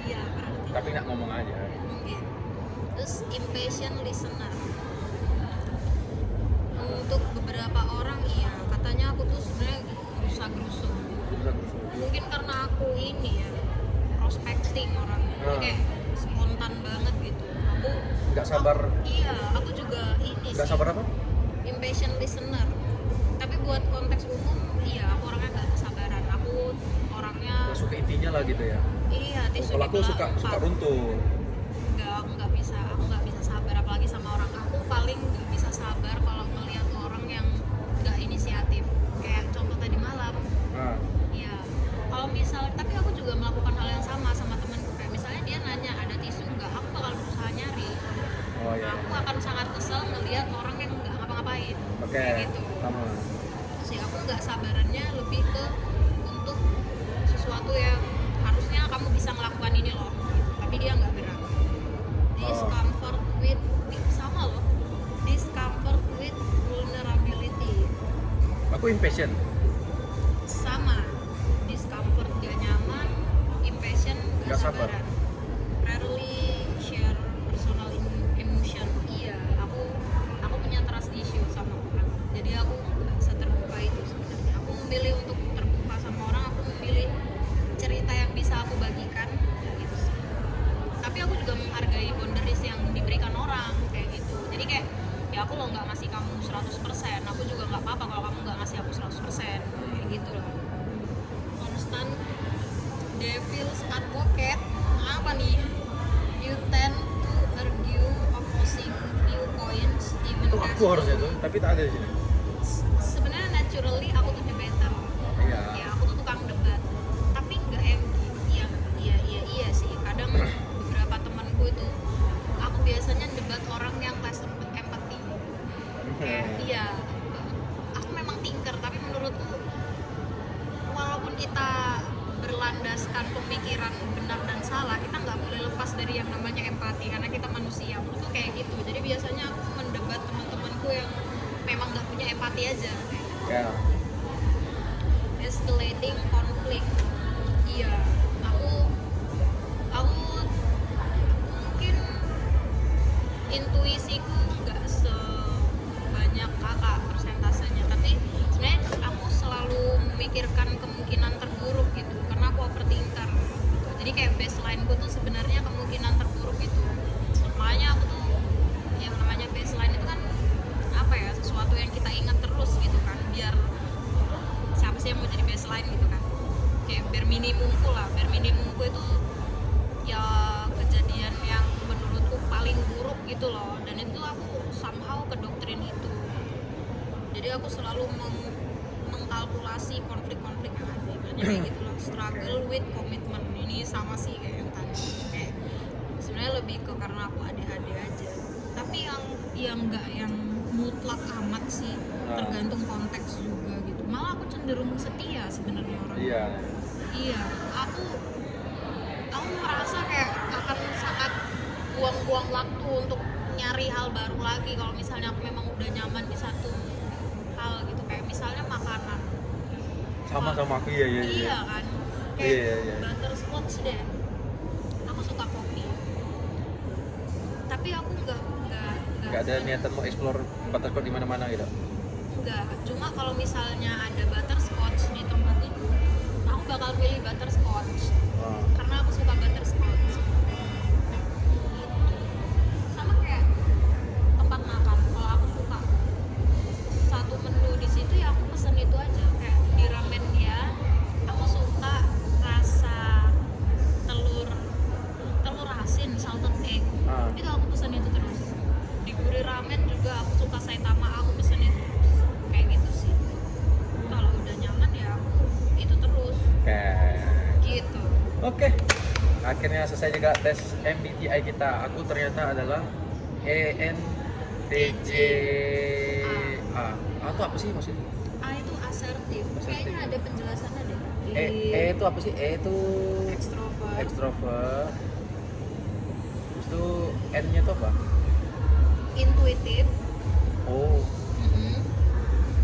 Iya berarti. Tapi nggak ngomong aja. Mungkin. Terus impatient listener. Untuk beberapa beberapa orang iya katanya aku tuh sebenarnya gerusa-gerusu. Mungkin karena aku ini ya prospecting orangnya, jadi kayak spontan banget gitu. Aku Nggak sabar. Iya, aku juga ini Nggak sih. sabar apa? Impatient listener. Tapi buat konteks umum, iya aku orangnya nggak kesabaran. Aku orangnya Nggak suka intinya lah gitu ya. iya tisu Kalau aku dibelah suka empat. runtuh. Nggak bisa, aku nggak bisa sabar apalagi sama orang. Aku paling nggak bisa sabar kalau melihat orang yang nggak inisiatif. Kayak contoh tadi malam. Nah, Iya. Kalau misal, tapi aku juga melakukan hal yang sama temanku. Kayak misalnya dia nanya ada tisu nggak, aku bakal berusaha nyari. oh ya. Aku akan sangat kesel ngelihat orang yang nggak ngapa-ngapain. Oke. Kayak gitu. Sama. Sih aku nggak sabarannya lebih ke untuk sesuatu yang harusnya kamu bisa melakukan ini loh, gitu. Tapi dia nggak gerak. Discomfort with sama loh. Discomfort with vulnerability Aku impatient. sama. Discomfort gak nyaman, impatient Nggak gak sabar. sabaran. Rarely share personal emotion. Iya, aku punya trust issue sama orang. Jadi aku nggak seterbuka itu sebenarnya. Aku memilih untuk terbuka sama orang. Aku memilih cerita yang bisa aku bagikan. Ya gitu sih. Tapi aku juga menghargai boundaries yang diberikan orang kayak gitu. Jadi kayak ya aku lo nggak ngasih kamu 100%, aku juga nggak apa-apa kalau kamu nggak ngasih aku 100%, kayak gitu lah. Constant devil's advocate apa nih? You tend to argue opposing viewpoints even Itu aku harusnya tuh, tapi tak ada di sini. Sebenarnya naturally aku tuh debater. Iya. Ya aku tuh tukang debat. Tapi nggak yang iya sih. Kadang beberapa temanku itu aku biasanya debat orang yang less empathy. Kayak iya. Aku memang tinker tapi menurutku walaupun kita berlandaskan pemikiran benar dan salah, kita nggak boleh lepas dari yang namanya empati karena kita manusia. Menurutku kayak gitu. Jadi biasanya aku mendebat teman-temanku yang memang nggak punya empati aja. Ya. Escalating konflik. Iya, aku mungkin intuisiku nggak sebanyak kakak persentasenya, tapi sebenarnya aku selalu memikirkan kemungkinan terburuk gitu karena aku overthinker gitu. Jadi kayak baseline-ku tuh sebenarnya kemungkinan terburuk itu. Makanya aku tuh yang namanya baseline itu kan apa ya, sesuatu yang kita ingat terus gitu kan, biar siapa sih yang mau jadi baseline gitu kan, kayak bare minimumku itu ya kejadian yang menurutku paling buruk gitu loh, dan itu aku somehow kedoktrin itu. Jadi aku selalu mengkalkulasi konflik-konflik yang ada, kayak gitu loh. Struggle with commitment ini sama sih kayak yang tadi, kayak sebenarnya lebih ke karena aku ADHD aja, tapi yang nggak yang mutlak amat sih, tergantung konteks juga gitu. Malah aku cenderung setia sebenarnya orang. Iya, aku merasa kayak akan sangat buang-buang waktu untuk nyari hal baru lagi kalau misalnya aku memang udah nyaman di satu hal gitu, kayak misalnya makanan. Sama aku Iya kan, kayak Iya. butterscotch deh. Aku suka kopi, tapi aku Nggak ada niatan mau explore butterscotch di mana-mana gitu. Enggak, cuma kalau misalnya ada butterscotch di tempat itu, aku bakal pilih butterscotch karena aku suka butterscotch. Sama kayak tempat makan, kalau aku suka satu menu di situ ya aku pesen itu aja. Kayak di ramen dia, aku suka rasa telur asin, salted egg. Itu aku pesen itu terus. Di Guri Ramen juga aku suka Saitama, aku pesen itu terus. Kayak gitu sih. Kalau udah nyaman ya aku itu terus. Gitu. Oke. Akhirnya selesai juga tes MBTI kita. Aku ternyata adalah ENTJ. Itu apa sih maksudnya? A itu asertif. Kayaknya ada penjelasannya deh. E itu apa sih? E itu Extrovert. extrovert. Terus itu N-nya itu apa? Intuitif. Oh,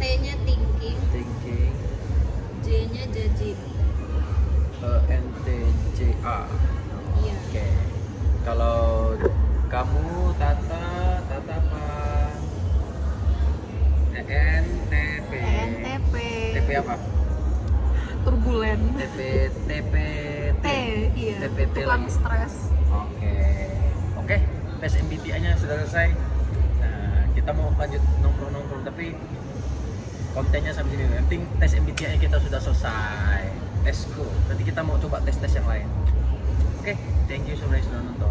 T-nya thinking. thinking. J-nya judging. NTJA. Iya. Oke. Kalau kamu Tata apa? NT friend. TPT. Iya. TPT Tukang lagi. stres. Oke, tes MBTI-nya sudah selesai. Nah, kita mau lanjut nongkrong-nongkrong tapi kontennya sampai sini. Yang penting tes MBTI kita sudah selesai. Tesku. Nanti kita mau coba tes-tes yang lain. Oke, thank you sudah nonton.